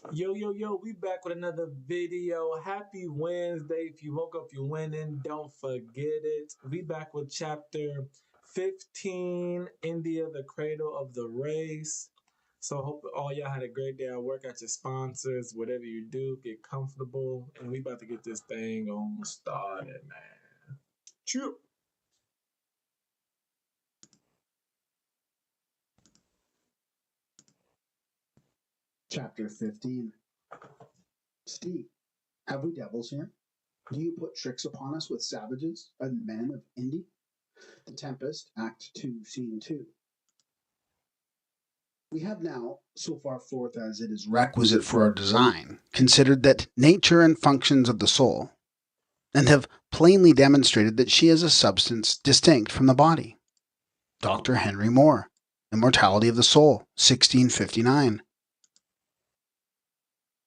Yo, we back with another video. Happy Wednesday. If you woke up, you're winning. Don't forget it. We back with chapter 15, India, the Cradle of the Race. So hope all y'all had a great day at work, at your sponsors, whatever you do, get comfortable. And we about to get this thing on started, man. Chew. Chapter 15. Steve, have we devils here? Do you put tricks upon us with savages and men of Indy? The Tempest, Act 2, Scene 2. We have now, so far forth as it is requisite for our design, considered that nature and functions of the soul, and have plainly demonstrated that she is a substance distinct from the body. Dr. Henry Moore, Immortality of the Soul, 1659.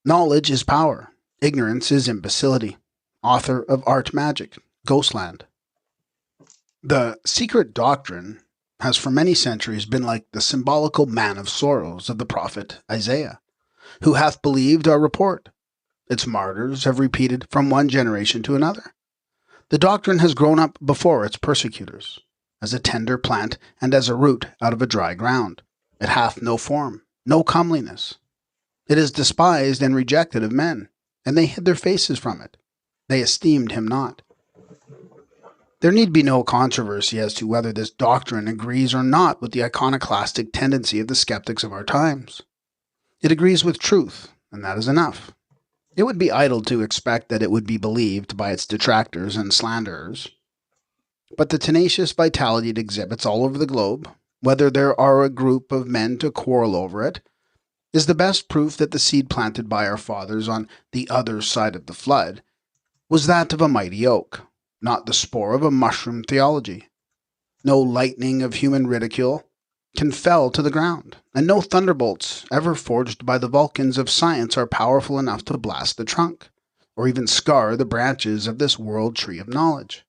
Knowledge is power. Ignorance is imbecility. Author of Art Magic, Ghostland. The secret doctrine has for many centuries been like the symbolical man of sorrows of the prophet Isaiah, who hath believed our report. Its martyrs have repeated from one generation to another. The doctrine has grown up before its persecutors, as a tender plant and as a root out of a dry ground. It hath no form, no comeliness. It is despised and rejected of men, and they hid their faces from it. They esteemed him not. There need be no controversy as to whether this doctrine agrees or not with the iconoclastic tendency of the skeptics of our times. It agrees with truth, and that is enough. It would be idle to expect that it would be believed by its detractors and slanderers. But the tenacious vitality it exhibits all over the globe, whether there are a group of men to quarrel over it, is the best proof that the seed planted by our fathers on the other side of the flood was that of a mighty oak, not the spore of a mushroom theology. No lightning of human ridicule can fell to the ground, and no thunderbolts ever forged by the Vulcans of science are powerful enough to blast the trunk, or even scar the branches of this world tree of knowledge.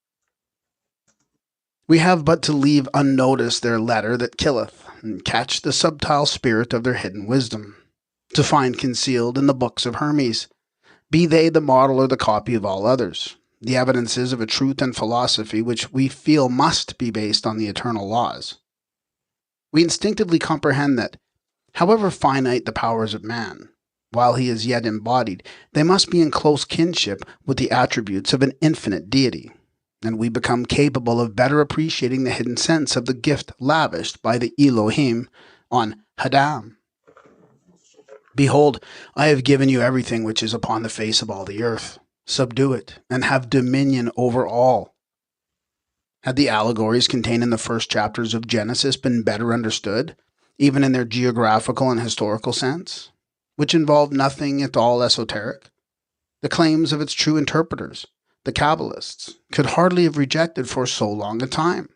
We have but to leave unnoticed their letter that killeth, and catch the subtile spirit of their hidden wisdom, to find concealed in the books of Hermes, be they the model or the copy of all others, the evidences of a truth and philosophy which we feel must be based on the eternal laws. We instinctively comprehend that, however finite the powers of man, while he is yet embodied, they must be in close kinship with the attributes of an infinite deity, and we become capable of better appreciating the hidden sense of the gift lavished by the Elohim on Adam. Behold, I have given you everything which is upon the face of all the earth. Subdue it, and have dominion over all. Had the allegories contained in the first chapters of Genesis been better understood, even in their geographical and historical sense, which involved nothing at all esoteric, the claims of its true interpreters, the Kabbalists, could hardly have rejected for so long a time.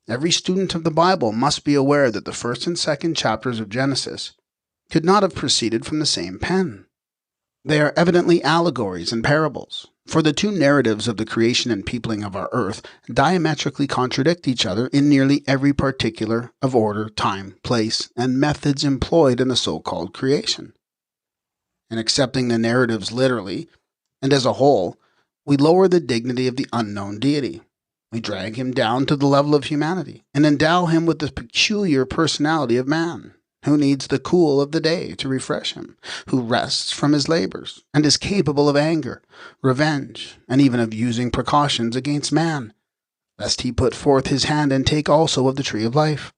Every student of the Bible must be aware that the first and second chapters of Genesis could not have proceeded from the same pen. They are evidently allegories and parables, for the two narratives of the creation and peopling of our earth diametrically contradict each other in nearly every particular of order, time, place, and methods employed in the so-called creation. In accepting the narratives literally, and as a whole, we lower the dignity of the unknown deity. We drag him down to the level of humanity, and endow him with the peculiar personality of man, who needs the cool of the day to refresh him, who rests from his labors, and is capable of anger, revenge, and even of using precautions against man, lest he put forth his hand and take also of the tree of life.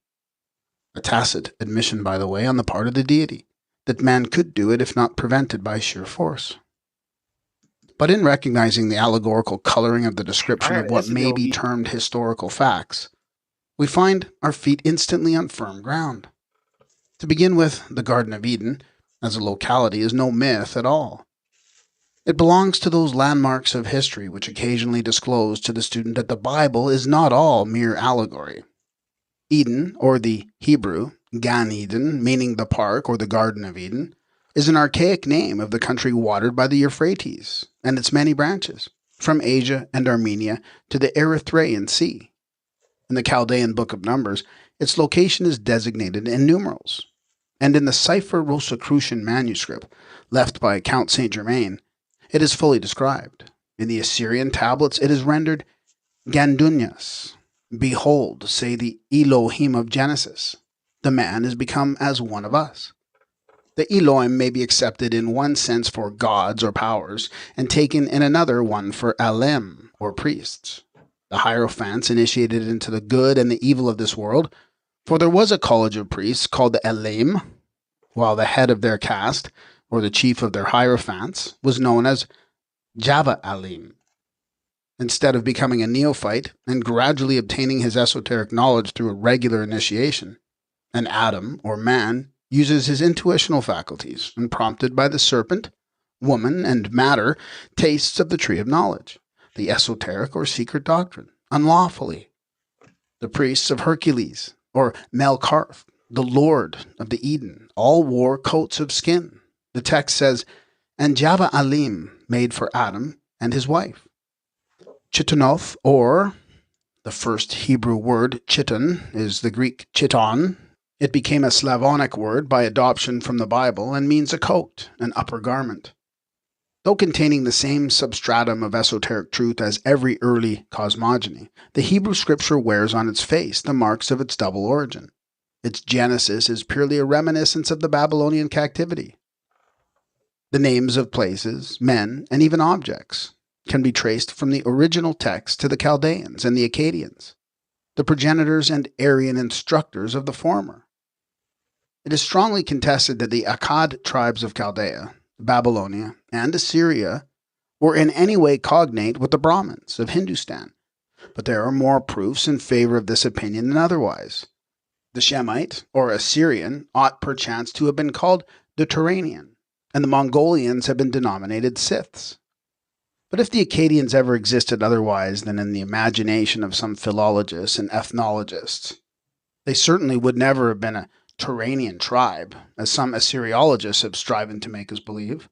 A tacit admission, by the way, on the part of the deity, that man could do it if not prevented by sheer force. But in recognizing the allegorical coloring of the description of what may be termed historical facts, we find our feet instantly on firm ground. To begin with, the Garden of Eden, as a locality, is no myth at all. It belongs to those landmarks of history which occasionally disclose to the student that the Bible is not all mere allegory. Eden, or the Hebrew, Gan Eden, meaning the park or the Garden of Eden, is an archaic name of the country watered by the Euphrates and its many branches, from Asia and Armenia to the Erythraean Sea. In the Chaldean Book of Numbers, its location is designated in numerals. and in the Cipher Rosicrucian manuscript left by Count Saint Germain, it is fully described. In the Assyrian tablets, it is rendered Gandunyas. Behold, say the Elohim of Genesis, the man is become as one of us. The Elohim may be accepted in one sense for gods or powers, and taken in another one for Elim, or priests. The Hierophants initiated into the good and the evil of this world, for there was a college of priests called the Elim, while the head of their caste, or the chief of their Hierophants, was known as Java Alim. Instead of becoming a neophyte and gradually obtaining his esoteric knowledge through a regular initiation, an Adam, or man, uses his intuitional faculties, and prompted by the serpent, woman, and matter, tastes of the tree of knowledge, the esoteric or secret doctrine, unlawfully. The priests of Hercules, or Melkarth, the lord of the Eden, all wore coats of skin. The text says, and Java Alim made for Adam and his wife. Chitonoth, or the first Hebrew word chiton is the Greek chiton. It became a Slavonic word by adoption from the Bible and means a coat, an upper garment. Though containing the same substratum of esoteric truth as every early cosmogony, the Hebrew scripture wears on its face the marks of its double origin. Its genesis is purely a reminiscence of the Babylonian captivity. The names of places, men, and even objects can be traced from the original text to the Chaldeans and the Akkadians, the progenitors and Aryan instructors of the former. It is strongly contested that the Akkad tribes of Chaldea, Babylonia, and Assyria were in any way cognate with the Brahmins of Hindustan, but there are more proofs in favor of this opinion than otherwise. The Shemite, or Assyrian, ought perchance to have been called the Turanian, and the Mongolians have been denominated Scyths. But if the Akkadians ever existed otherwise than in the imagination of some philologists and ethnologists, they certainly would never have been a Turanian tribe, as some Assyriologists have striven to make us believe.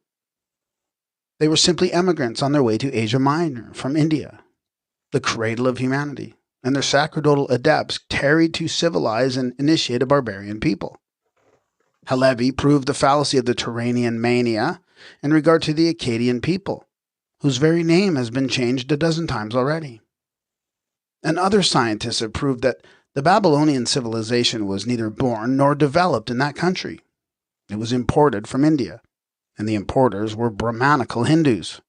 They were simply emigrants on their way to Asia Minor from India, the cradle of humanity, and their sacerdotal adepts tarried to civilize and initiate a barbarian people. Halevi proved the fallacy of the Turanian mania in regard to the Akkadian people, whose very name has been changed a dozen times already. And other scientists have proved that the Babylonian civilization was neither born nor developed in that country. It was imported from India, and the importers were Brahmanical Hindus.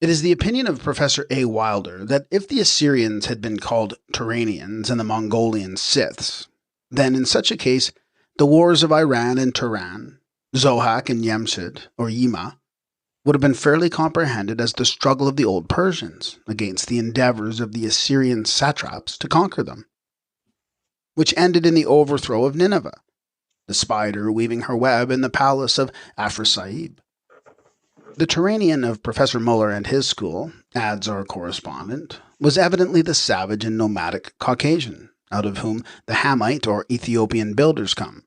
It is the opinion of Professor A. Wilder that if the Assyrians had been called Turanians and the Mongolians Scyths, then in such a case the wars of Iran and Turan, Zohak and Yemshid, or Yima, would have been fairly comprehended as the struggle of the old Persians against the endeavors of the Assyrian satraps to conquer them, which ended in the overthrow of Nineveh, the spider weaving her web in the palace of Aphrosaib. The Turanian of Professor Muller and his school, adds our correspondent, was evidently the savage and nomadic Caucasian, out of whom the Hamite or Ethiopian builders come,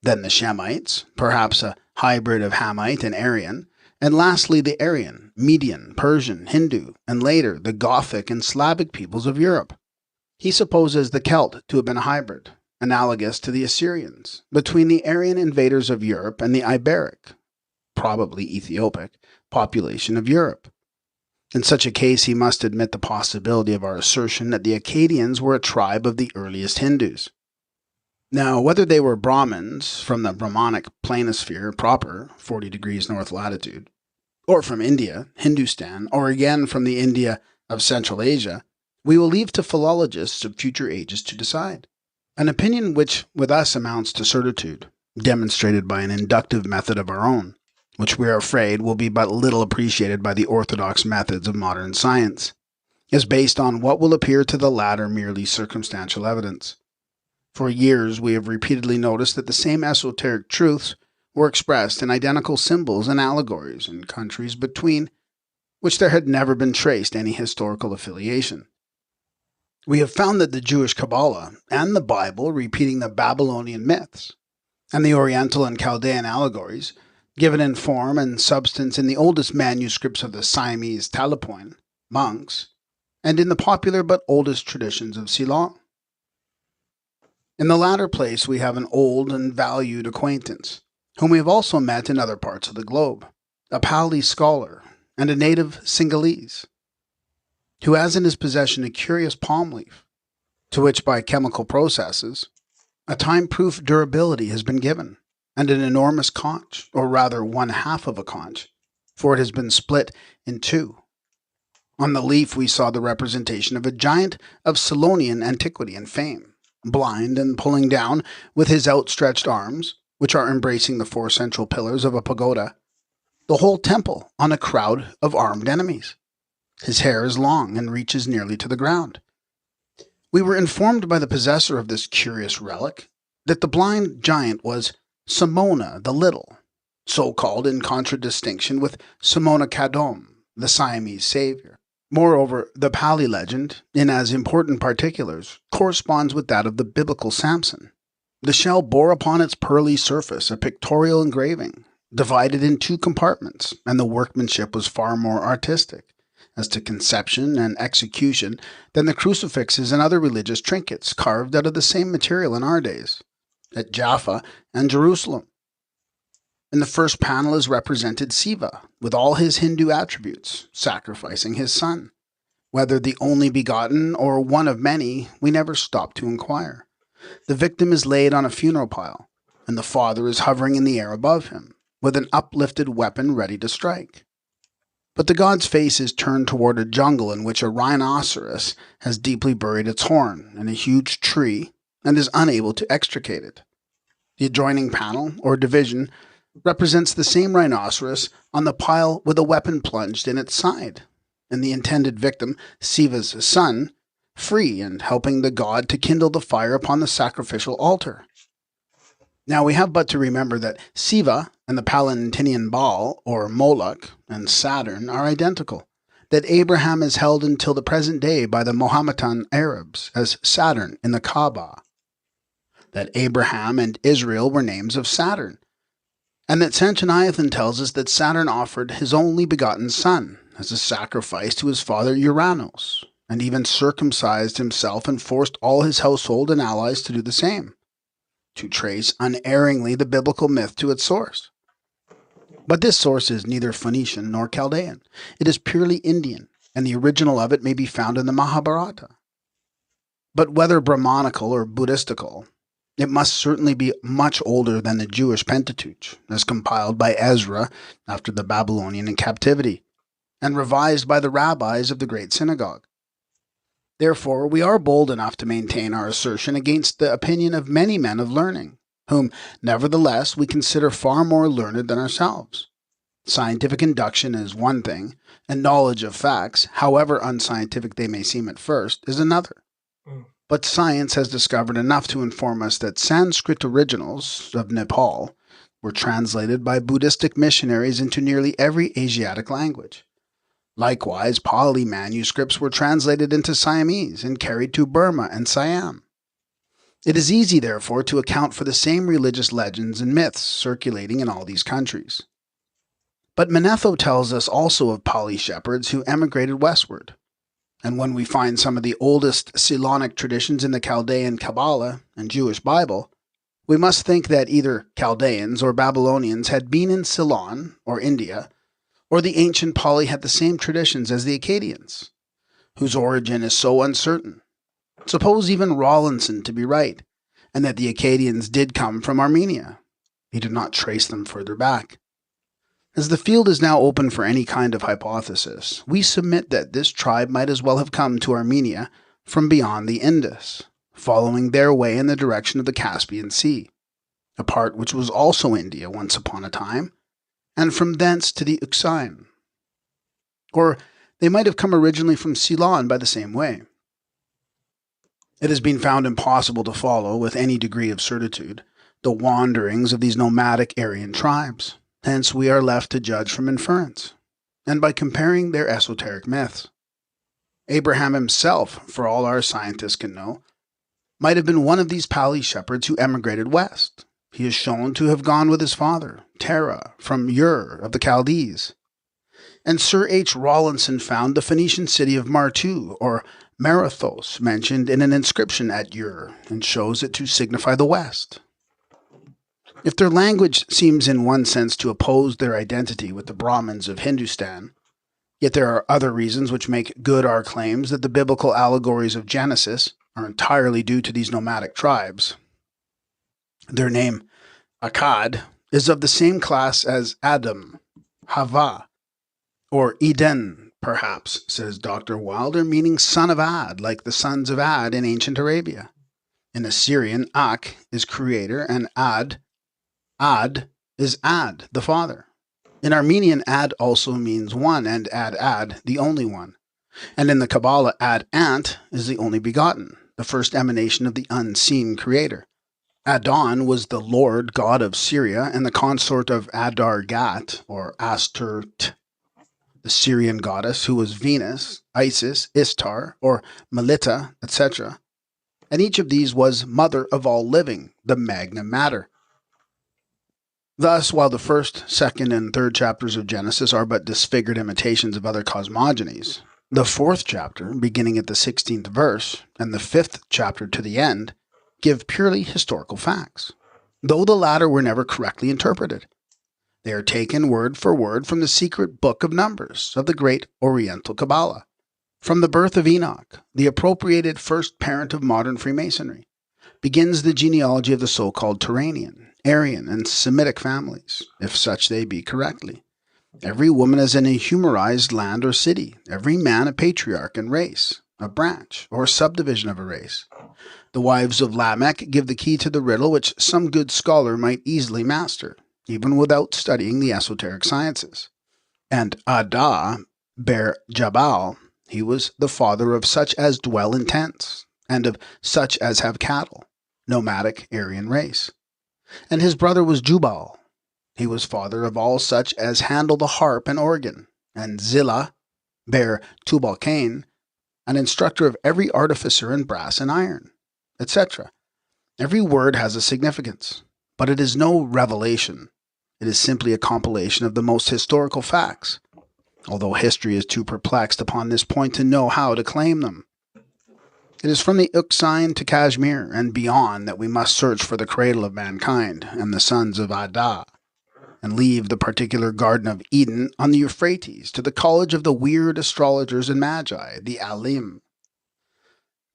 then the Shemites, perhaps a hybrid of Hamite and Aryan, and lastly the Aryan, Median, Persian, Hindu, and later the Gothic and Slavic peoples of Europe. He supposes the Celt to have been a hybrid, analogous to the Assyrians, between the Aryan invaders of Europe and the Iberic, probably Ethiopic, population of Europe. In such a case, he must admit the possibility of our assertion that the Akkadians were a tribe of the earliest Hindus. Now, whether they were Brahmins from the Brahmanic planisphere proper, 40 degrees north latitude, or from India, Hindustan, or again from the India of Central Asia, we will leave to philologists of future ages to decide. An opinion which with us amounts to certitude, demonstrated by an inductive method of our own, which we are afraid will be but little appreciated by the orthodox methods of modern science, is based on what will appear to the latter merely circumstantial evidence. For years we have repeatedly noticed that the same esoteric truths were expressed in identical symbols and allegories in countries between which there had never been traced any historical affiliation. We have found that the Jewish Kabbalah and the Bible repeating the Babylonian myths, and the Oriental and Chaldean allegories, given in form and substance in the oldest manuscripts of the Siamese Talapoin, monks, and in the popular but oldest traditions of Ceylon. In the latter place, we have an old and valued acquaintance, whom we have also met in other parts of the globe, a Pali scholar and a native Sinhalese, who has in his possession a curious palm leaf, to which by chemical processes, a time-proof durability has been given, and an enormous conch, or rather one half of a conch, for it has been split in two. On the leaf we saw the representation of a giant of Cylonian antiquity and fame, blind and pulling down with his outstretched arms, which are embracing the four central pillars of a pagoda, the whole temple on a crowd of armed enemies. His hair is long and reaches nearly to the ground. We were informed by the possessor of this curious relic that the blind giant was Simona the Little, so called in contradistinction with Simona Kadom, the Siamese savior. Moreover, the Pali legend, in as important particulars, corresponds with that of the biblical Samson. The shell bore upon its pearly surface a pictorial engraving, divided in two compartments, and the workmanship was far more artistic, as to conception and execution, than the crucifixes and other religious trinkets carved out of the same material in our days, at Jaffa and Jerusalem. In the first panel is represented Siva, with all his Hindu attributes, sacrificing his son. Whether the only begotten or one of many, we never stop to inquire. The victim is laid on a funeral pile, and the father is hovering in the air above him, with an uplifted weapon ready to strike. But the god's face is turned toward a jungle in which a rhinoceros has deeply buried its horn in a huge tree and is unable to extricate it. The adjoining panel, or division, represents the same rhinoceros on the pile with a weapon plunged in its side, and the intended victim, Siva's son, free and helping the god to kindle the fire upon the sacrificial altar. Now we have but to remember that Siva and the Palestinian Baal, or Moloch, and Saturn are identical, that Abraham is held until the present day by the Mohammedan Arabs as Saturn in the Kaaba, that Abraham and Israel were names of Saturn, and that Sanchoniathon tells us that Saturn offered his only begotten son as a sacrifice to his father Uranus, and even circumcised himself and forced all his household and allies to do the same, to trace unerringly the biblical myth to its source. But this source is neither Phoenician nor Chaldean. It is purely Indian, and the original of it may be found in the Mahabharata. But whether Brahmanical or Buddhistical, it must certainly be much older than the Jewish Pentateuch, as compiled by Ezra after the Babylonian captivity, and revised by the rabbis of the great synagogue. Therefore, we are bold enough to maintain our assertion against the opinion of many men of learning, whom, nevertheless, we consider far more learned than ourselves. Scientific induction is one thing, and knowledge of facts, however unscientific they may seem at first, is another. But science has discovered enough to inform us that Sanskrit originals of Nepal were translated by Buddhistic missionaries into nearly every Asiatic language. Likewise, Pali manuscripts were translated into Siamese and carried to Burma and Siam. It is easy, therefore, to account for the same religious legends and myths circulating in all these countries. But Manetho tells us also of Pali shepherds who emigrated westward. And when we find some of the oldest Cylonic traditions in the Chaldean Kabbalah and Jewish Bible, we must think that either Chaldeans or Babylonians had been in Ceylon, or India, or the ancient Pali had the same traditions as the Akkadians, whose origin is so uncertain. Suppose even Rawlinson to be right, and that the Akkadians did come from Armenia. He did not trace them further back. As the field is now open for any kind of hypothesis, we submit that this tribe might as well have come to Armenia from beyond the Indus, following their way in the direction of the Caspian Sea, a part which was also India once upon a time, and from thence to the Euxine. Or they might have come originally from Ceylon by the same way. It has been found impossible to follow, with any degree of certitude, the wanderings of these nomadic Aryan tribes. Hence we are left to judge from inference, and by comparing their esoteric myths. Abraham himself, for all our scientists can know, might have been one of these Pali shepherds who emigrated west. He is shown to have gone with his father, Terah, from Ur of the Chaldees. And Sir H. Rawlinson found the Phoenician city of Martu, or Marathos mentioned in an inscription at Ur and shows it to signify the West. If their language seems in one sense to oppose their identity with the Brahmins of Hindustan, yet there are other reasons which make good our claims that the biblical allegories of Genesis are entirely due to these nomadic tribes. Their name, Akkad, is of the same class as Adam, Hava, or Eden, perhaps, says Dr. Wilder, meaning son of Ad, like the sons of Ad in ancient Arabia. In Assyrian, Ak is creator, and Ad is Ad, the father. In Armenian, Ad also means one, and Ad, the only one. And in the Kabbalah, Ant is the only begotten, the first emanation of the unseen creator. Adon was the lord god of Syria and the consort of Adar-Gat, or Astert, the Syrian goddess, who was Venus, Isis, Istar, or Melita, etc. And each of these was mother of all living, the magna mater. Thus, while the first, second, and third chapters of Genesis are but disfigured imitations of other cosmogonies, the fourth chapter, beginning at the 16th verse, and the fifth chapter to the end, give purely historical facts, though the latter were never correctly interpreted. They are taken word for word from the secret book of Numbers of the great Oriental Kabbalah, from the birth of Enoch, the appropriated first parent of modern Freemasonry, begins the genealogy of the so-called Turanian, Aryan, and Semitic families, if such they be correctly. Every woman is in a humorized land or city, every man a patriarch and race, a branch or subdivision of a race. The wives of Lamech give the key to the riddle which some good scholar might easily master, even without studying the esoteric sciences. And Ada bare Jabal, he was the father of such as dwell in tents, and of such as have cattle, nomadic Aryan race. And his brother was Jubal, he was father of all such as handle the harp and organ. And Zillah bare Tubal-Cain, an instructor of every artificer in brass and iron, etc. Every word has a significance, but it is no revelation. It is simply a compilation of the most historical facts, although history is too perplexed upon this point to know how to claim them. It is from the Euxine to Kashmir and beyond that we must search for the cradle of mankind and the sons of Ada, and leave the particular Garden of Eden on the Euphrates to the college of the weird astrologers and magi, the Alim.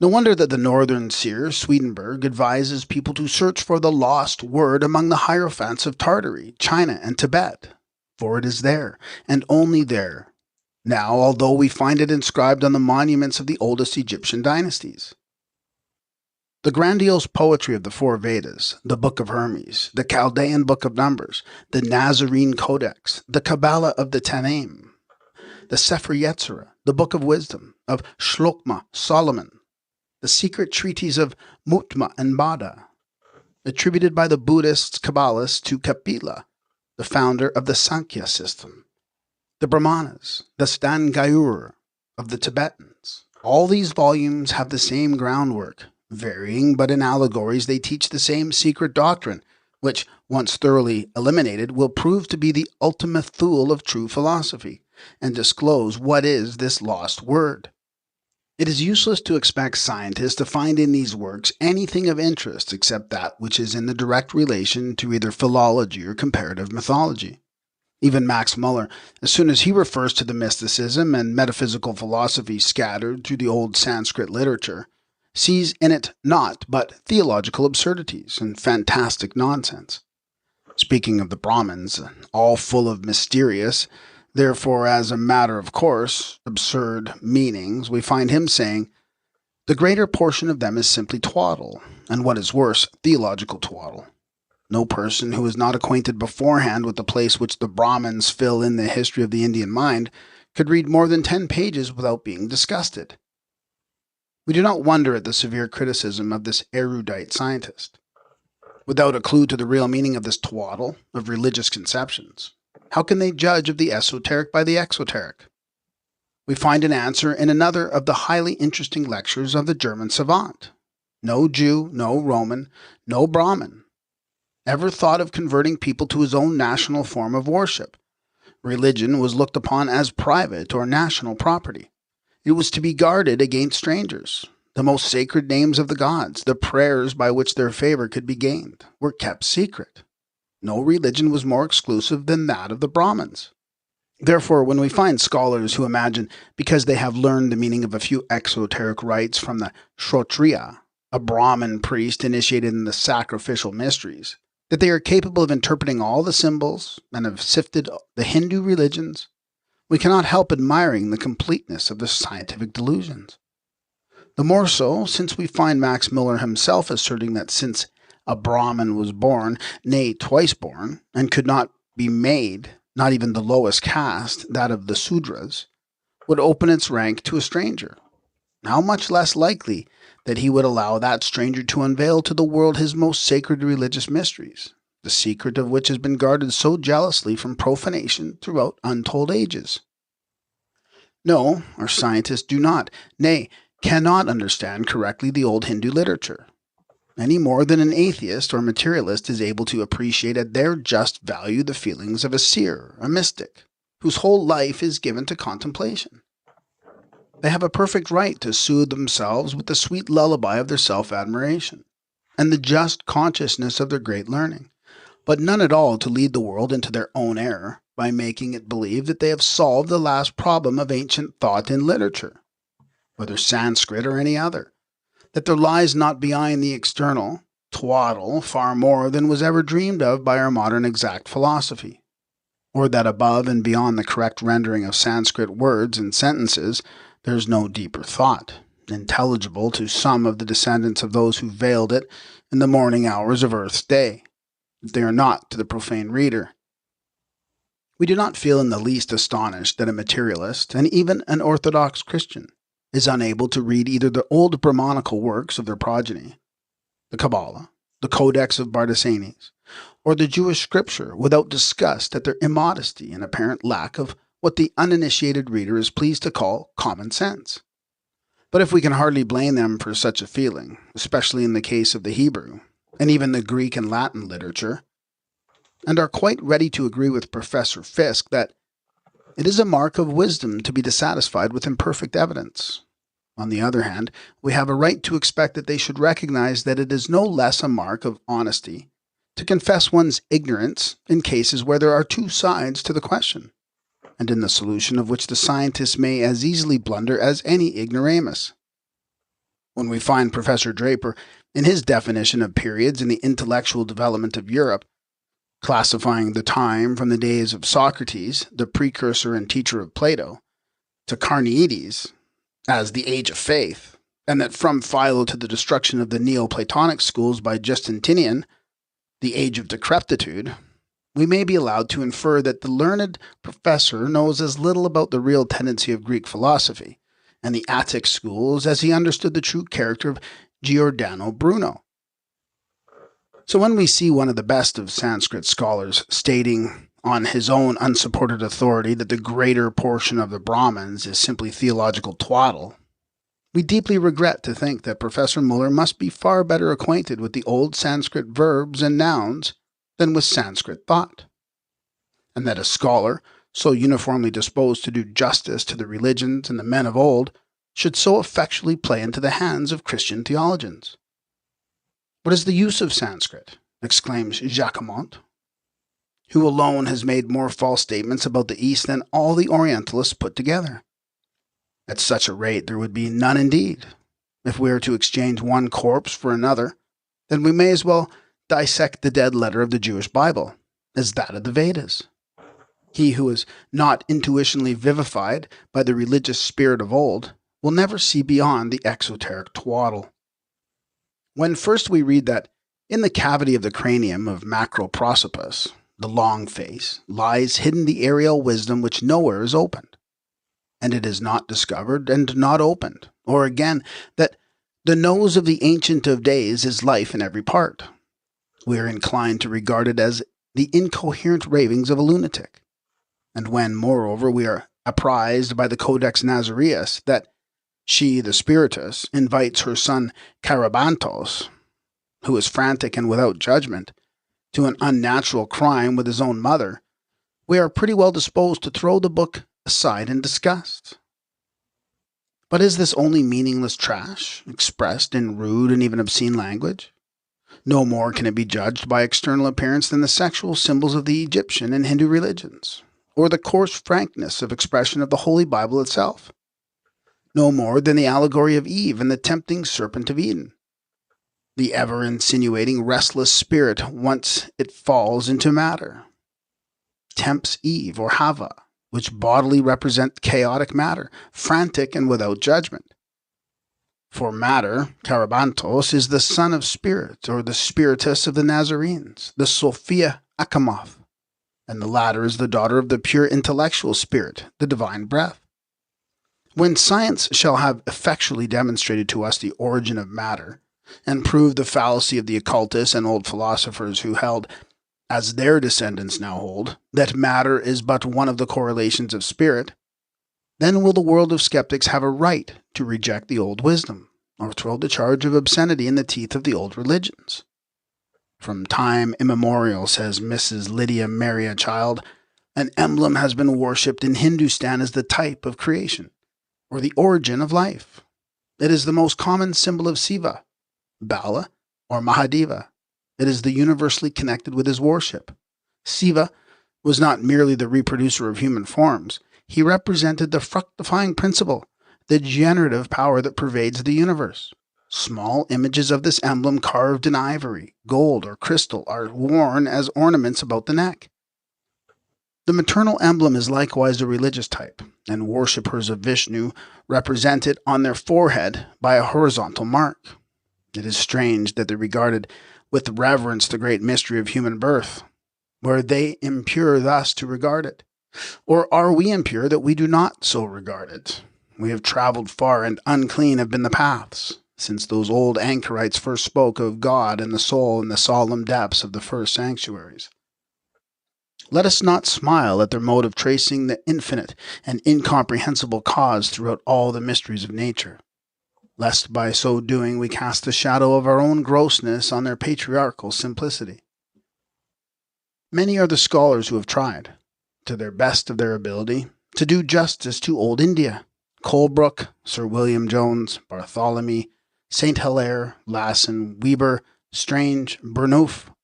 No wonder that the northern seer, Swedenborg, advises people to search for the lost word among the hierophants of Tartary, China, and Tibet, for it is there, and only there, now, although we find it inscribed on the monuments of the oldest Egyptian dynasties. The grandiose poetry of the four Vedas, the Book of Hermes, the Chaldean Book of Numbers, the Nazarene Codex, the Kabbalah of the Tanaim, the Sefer Yetzirah, the Book of Wisdom, of Shlokma, Solomon, the secret treatise of Mutma and Bada, attributed by the Buddhists Kabbalists to Kapila, the founder of the Sankhya system, the Brahmanas, the Stangayur of the Tibetans. All these volumes have the same groundwork, varying, but in allegories they teach the same secret doctrine, which, once thoroughly eliminated, will prove to be the ultima thule of true philosophy, and disclose what is this lost word. It is useless to expect scientists to find in these works anything of interest except that which is in the direct relation to either philology or comparative mythology. Even Max Muller, as soon as he refers to the mysticism and metaphysical philosophy scattered through the old Sanskrit literature, sees in it naught but theological absurdities and fantastic nonsense. Speaking of the Brahmins, all full of mysterious, therefore, as a matter of course, absurd meanings, we find him saying, the greater portion of them is simply twaddle, and what is worse, theological twaddle. No person who is not acquainted beforehand with the place which the Brahmins fill in the history of the Indian mind could read more than 10 pages without being disgusted. We do not wonder at the severe criticism of this erudite scientist. Without a clue to the real meaning of this twaddle of religious conceptions, how can they judge of the esoteric by the exoteric? We find an answer in another of the highly interesting lectures of the German savant. No Jew, no Roman, no Brahmin ever thought of converting people to his own national form of worship. Religion was looked upon as private or national property. It was to be guarded against strangers. The most sacred names of the gods, the prayers by which their favor could be gained, were kept secret. No religion was more exclusive than that of the Brahmins. Therefore, when we find scholars who imagine, because they have learned the meaning of a few exoteric rites from the Shrotriya, a Brahmin priest initiated in the sacrificial mysteries, that they are capable of interpreting all the symbols and have sifted the Hindu religions, we cannot help admiring the completeness of the scientific delusions. The more so, since we find Max Muller himself asserting that since a Brahmin was born, nay, twice born, and could not be made, not even the lowest caste, that of the Sudras, would open its rank to a stranger, how much less likely that he would allow that stranger to unveil to the world his most sacred religious mysteries, the secret of which has been guarded so jealously from profanation throughout untold ages. No, our scientists do not, nay, cannot understand correctly the old Hindu literature, any more than an atheist or materialist is able to appreciate at their just value the feelings of a seer, a mystic, whose whole life is given to contemplation. They have a perfect right to soothe themselves with the sweet lullaby of their self-admiration, and the just consciousness of their great learning, but none at all to lead the world into their own error by making it believe that they have solved the last problem of ancient thought in literature, whether Sanskrit or any other, that there lies not behind the external twaddle far more than was ever dreamed of by our modern exact philosophy, or that above and beyond the correct rendering of Sanskrit words and sentences there is no deeper thought, intelligible to some of the descendants of those who veiled it in the morning hours of Earth's day, that they are not to the profane reader. We do not feel in the least astonished that a materialist, and even an Orthodox Christian, is unable to read either the old Brahmanical works of their progeny, the Kabbalah, the Codex of Bardesanes, or the Jewish scripture without disgust at their immodesty and apparent lack of what the uninitiated reader is pleased to call common sense. But if we can hardly blame them for such a feeling, especially in the case of the Hebrew, and even the Greek and Latin literature, and are quite ready to agree with Professor Fiske that it is a mark of wisdom to be dissatisfied with imperfect evidence. On the other hand, we have a right to expect that they should recognize that it is no less a mark of honesty to confess one's ignorance in cases where there are two sides to the question, and in the solution of which the scientist may as easily blunder as any ignoramus. When we find Professor Draper, in his definition of periods in the intellectual development of Europe, classifying the time from the days of Socrates, the precursor and teacher of Plato, to Carneades, as the age of faith, and that from Philo to the destruction of the Neoplatonic schools by Justinian, the age of decrepitude, we may be allowed to infer that the learned professor knows as little about the real tendency of Greek philosophy and the Attic schools as he understood the true character of Giordano Bruno. So when we see one of the best of Sanskrit scholars stating on his own unsupported authority that the greater portion of the Brahmins is simply theological twaddle, we deeply regret to think that Professor Muller must be far better acquainted with the old Sanskrit verbs and nouns than with Sanskrit thought, and that a scholar, so uniformly disposed to do justice to the religions and the men of old, should so effectually play into the hands of Christian theologians. What is the use of Sanskrit? Exclaims Jacquemont, who alone has made more false statements about the East than all the Orientalists put together. At such a rate there would be none indeed. If we are to exchange one corpse for another, then we may as well dissect the dead letter of the Jewish Bible as that of the Vedas. He who is not intuitionally vivified by the religious spirit of old will never see beyond the exoteric twaddle. When first we read that in the cavity of the cranium of Macroprosopus, the long face, lies hidden the aerial wisdom which nowhere is opened, and it is not discovered and not opened, or again, that the nose of the Ancient of Days is life in every part, we are inclined to regard it as the incoherent ravings of a lunatic. And when, moreover, we are apprised by the Codex Nazareus that she, the spiritus, invites her son Carabantos, who is frantic and without judgment, to an unnatural crime with his own mother, we are pretty well disposed to throw the book aside in disgust. But is this only meaningless trash, expressed in rude and even obscene language? No more can it be judged by external appearance than the sexual symbols of the Egyptian and Hindu religions, or the coarse frankness of expression of the Holy Bible itself. No more than the allegory of Eve and the tempting serpent of Eden. The ever-insinuating restless spirit, once it falls into matter, tempts Eve or Hava, which bodily represent chaotic matter, frantic and without judgment. For matter, Karabantos, is the son of spirit, or the spiritus of the Nazarenes, the Sophia Akamoth, and the latter is the daughter of the pure intellectual spirit, the divine breath. When science shall have effectually demonstrated to us the origin of matter, and proved the fallacy of the occultists and old philosophers who held, as their descendants now hold, that matter is but one of the correlations of spirit, then will the world of skeptics have a right to reject the old wisdom, or throw the charge of obscenity in the teeth of the old religions. From time immemorial, says Mrs. Lydia Maria Child, an emblem has been worshipped in Hindustan as the type of creation, or the origin of life. It is the most common symbol of Siva, Bala, or Mahadeva. It is the universally connected with his worship. Siva was not merely the reproducer of human forms. He represented the fructifying principle, the generative power that pervades the universe. Small images of this emblem carved in ivory, gold, or crystal are worn as ornaments about the neck. The maternal emblem is likewise a religious type, and worshippers of Vishnu represent it on their forehead by a horizontal mark. It is strange that they regarded with reverence the great mystery of human birth. Were they impure thus to regard it? Or are we impure that we do not so regard it? We have traveled far, and unclean have been the paths, since those old anchorites first spoke of God and the soul in the solemn depths of the first sanctuaries. Let us not smile at their mode of tracing the infinite and incomprehensible cause throughout all the mysteries of nature, lest by so doing we cast the shadow of our own grossness on their patriarchal simplicity. Many are the scholars who have tried, to their best of their ability, to do justice to old India. Colebrook, Sir William Jones, Bartholomew, St. Hilaire, Lassen, Weber, Strange, Burnouf,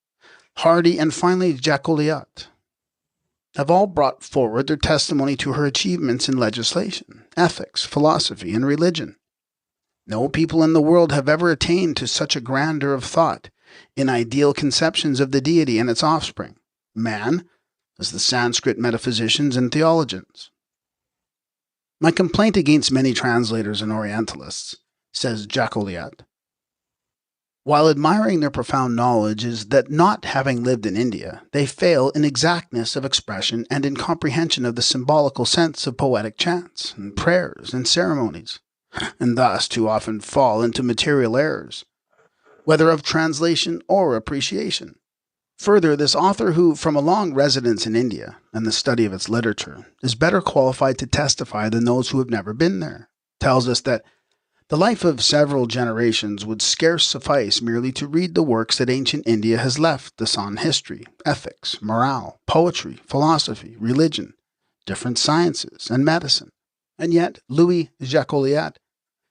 Hardy, and finally Jacoliot, have all brought forward their testimony to her achievements in legislation, ethics, philosophy, and religion. No people in the world have ever attained to such a grandeur of thought in ideal conceptions of the deity and its offspring, man, as the Sanskrit metaphysicians and theologians. My complaint against many translators and Orientalists, says Jacoliot, while admiring their profound knowledge, is that not having lived in India, they fail in exactness of expression and in comprehension of the symbolical sense of poetic chants and prayers and ceremonies, and thus too often fall into material errors, whether of translation or appreciation. Further, this author who, from a long residence in India and the study of its literature, is better qualified to testify than those who have never been there, tells us that the life of several generations would scarce suffice merely to read the works that ancient India has left us on history, ethics, morale, poetry, philosophy, religion, different sciences, and medicine. And yet, Louis Jacoliot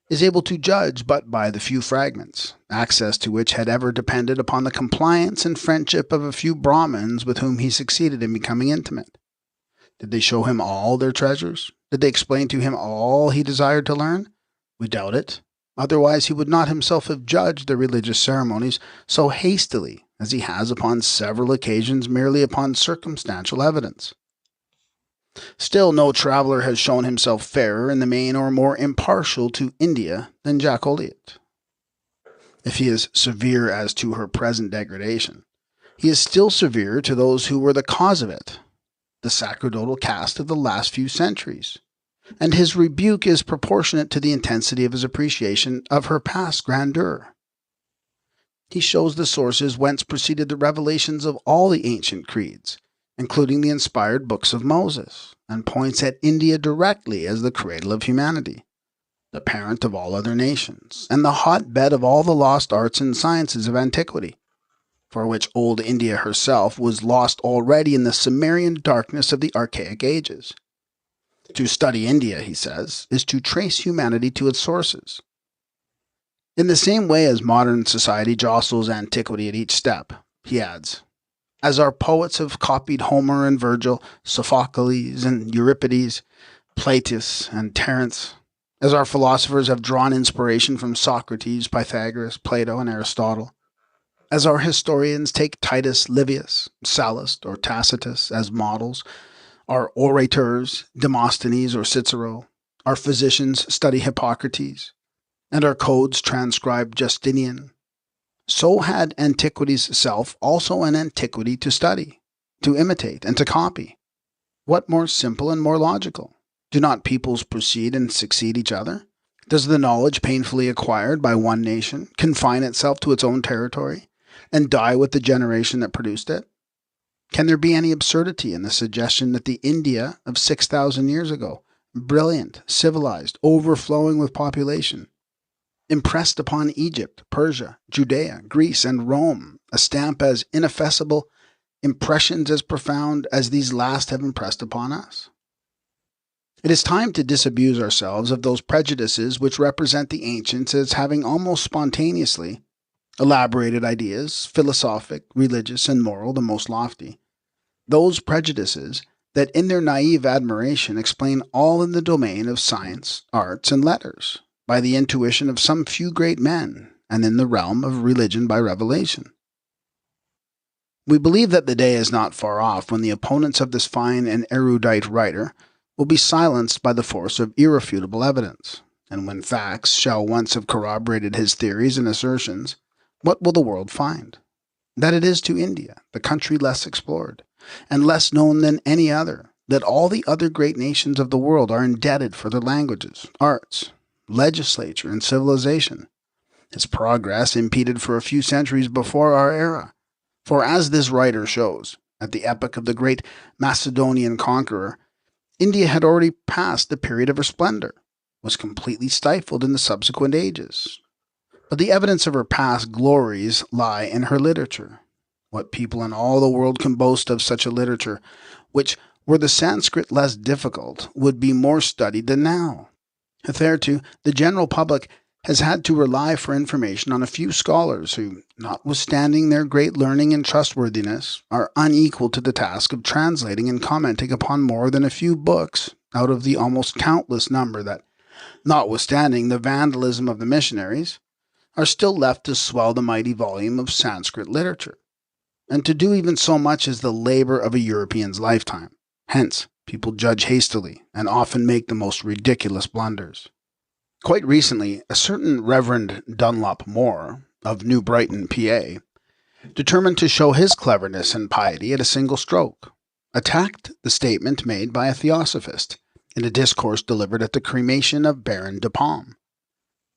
is able to judge but by the few fragments, access to which had ever depended upon the compliance and friendship of a few Brahmins with whom he succeeded in becoming intimate. Did they show him all their treasures? Did they explain to him all he desired to learn? We doubt it. Otherwise he would not himself have judged the religious ceremonies so hastily as he has upon several occasions merely upon circumstantial evidence. Still, no traveller has shown himself fairer in the main or more impartial to India than Jacoliot. If he is severe as to her present degradation, he is still severe to those who were the cause of it, the sacerdotal caste of the last few centuries, and his rebuke is proportionate to the intensity of his appreciation of her past grandeur. He shows the sources whence proceeded the revelations of all the ancient creeds, including the inspired books of Moses, and points at India directly as the cradle of humanity, the parent of all other nations, and the hotbed of all the lost arts and sciences of antiquity, for which old India herself was lost already in the Sumerian darkness of the archaic ages. To study India, he says, is to trace humanity to its sources. In the same way as modern society jostles antiquity at each step, he adds, as our poets have copied Homer and Virgil, Sophocles and Euripides, Plautus and Terence, as our philosophers have drawn inspiration from Socrates, Pythagoras, Plato, and Aristotle, as our historians take Titus Livius, Sallust, or Tacitus as models, our orators, Demosthenes or Cicero, our physicians study Hippocrates, and our codes transcribe Justinian, so had antiquity's self also an antiquity to study, to imitate, and to copy. What more simple and more logical? Do not peoples proceed and succeed each other? Does the knowledge painfully acquired by one nation confine itself to its own territory and die with the generation that produced it? Can there be any absurdity in the suggestion that the India of 6,000 years ago, brilliant, civilized, overflowing with population, impressed upon Egypt, Persia, Judea, Greece, and Rome a stamp as ineffaceable, impressions as profound as these last have impressed upon us? It is time to disabuse ourselves of those prejudices which represent the ancients as having almost spontaneously elaborated ideas, philosophic, religious, and moral, the most lofty. Those prejudices that in their naive admiration explain all in the domain of science, arts, and letters, by the intuition of some few great men, and in the realm of religion by revelation. We believe that the day is not far off when the opponents of this fine and erudite writer will be silenced by the force of irrefutable evidence, and when facts shall once have corroborated his theories and assertions, what will the world find? That it is to India, the country less explored, and less known than any other, that all the other great nations of the world are indebted for their languages, arts, legislature, and civilization. Its progress impeded for a few centuries before our era. For as this writer shows, at the epoch of the great Macedonian conqueror, India had already passed the period of her splendor, was completely stifled in the subsequent ages. But the evidence of her past glories lie in her literature. What people in all the world can boast of such a literature, which, were the Sanskrit less difficult, would be more studied than now? Hitherto, the general public has had to rely for information on a few scholars who, notwithstanding their great learning and trustworthiness, are unequal to the task of translating and commenting upon more than a few books out of the almost countless number that, notwithstanding the vandalism of the missionaries, are still left to swell the mighty volume of Sanskrit literature, and to do even so much as the labor of a European's lifetime. Hence, people judge hastily and often make the most ridiculous blunders. Quite recently, a certain Reverend Dunlop Moore, of New Brighton, PA, determined to show his cleverness and piety at a single stroke, attacked the statement made by a theosophist in a discourse delivered at the cremation of Baron de Palm,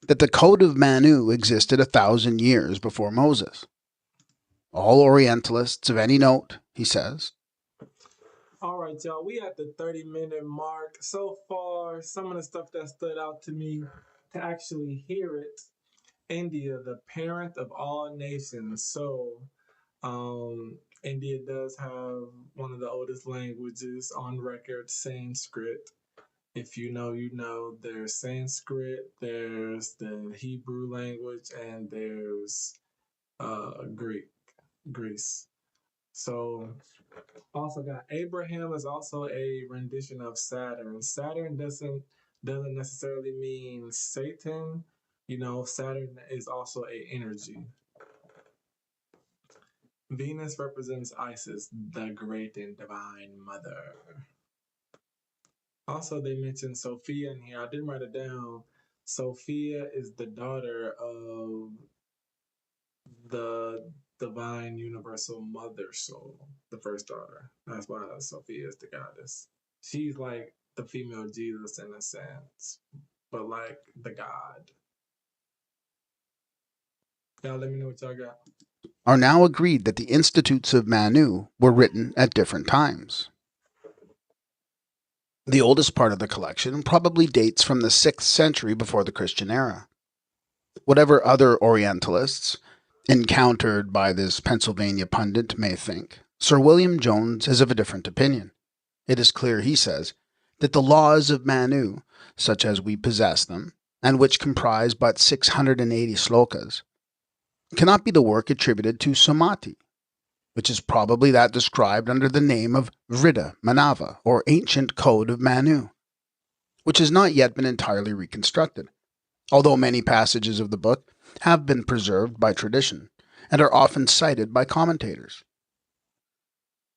that the Code of Manu existed 1,000 years before Moses. All Orientalists of any note, he says. All right, y'all, we at the 30-minute mark. So far, some of the stuff that stood out to me to actually hear it, India, the parent of all nations. So, India does have one of the oldest languages on record, Sanskrit. If you know, you know. There's Sanskrit, there's the Hebrew language, and there's Greece. So, also got Abraham is also a rendition of Saturn. Saturn doesn't necessarily mean Satan. You know, Saturn is also a energy. Venus represents Isis, the great and divine mother. Also, they mentioned Sophia in here. I didn't write it down. Sophia is the daughter of the divine universal mother soul, the first daughter. That's why Sophia is the goddess. She's like the female Jesus in a sense, but like the God. Y'all let me know what y'all got. Are now agreed that the Institutes of Manu were written at different times. The oldest part of the collection probably dates from the 6th century before the Christian era. Whatever other Orientalists encountered by this Pennsylvania pundit may think, Sir William Jones is of a different opinion. It is clear, he says, that the laws of Manu, such as we possess them, and which comprise but 680 slokas, cannot be the work attributed to Somati, which is probably that described under the name of Vriddha Manava, or Ancient Code of Manu, which has not yet been entirely reconstructed, although many passages of the book have been preserved by tradition and are often cited by commentators.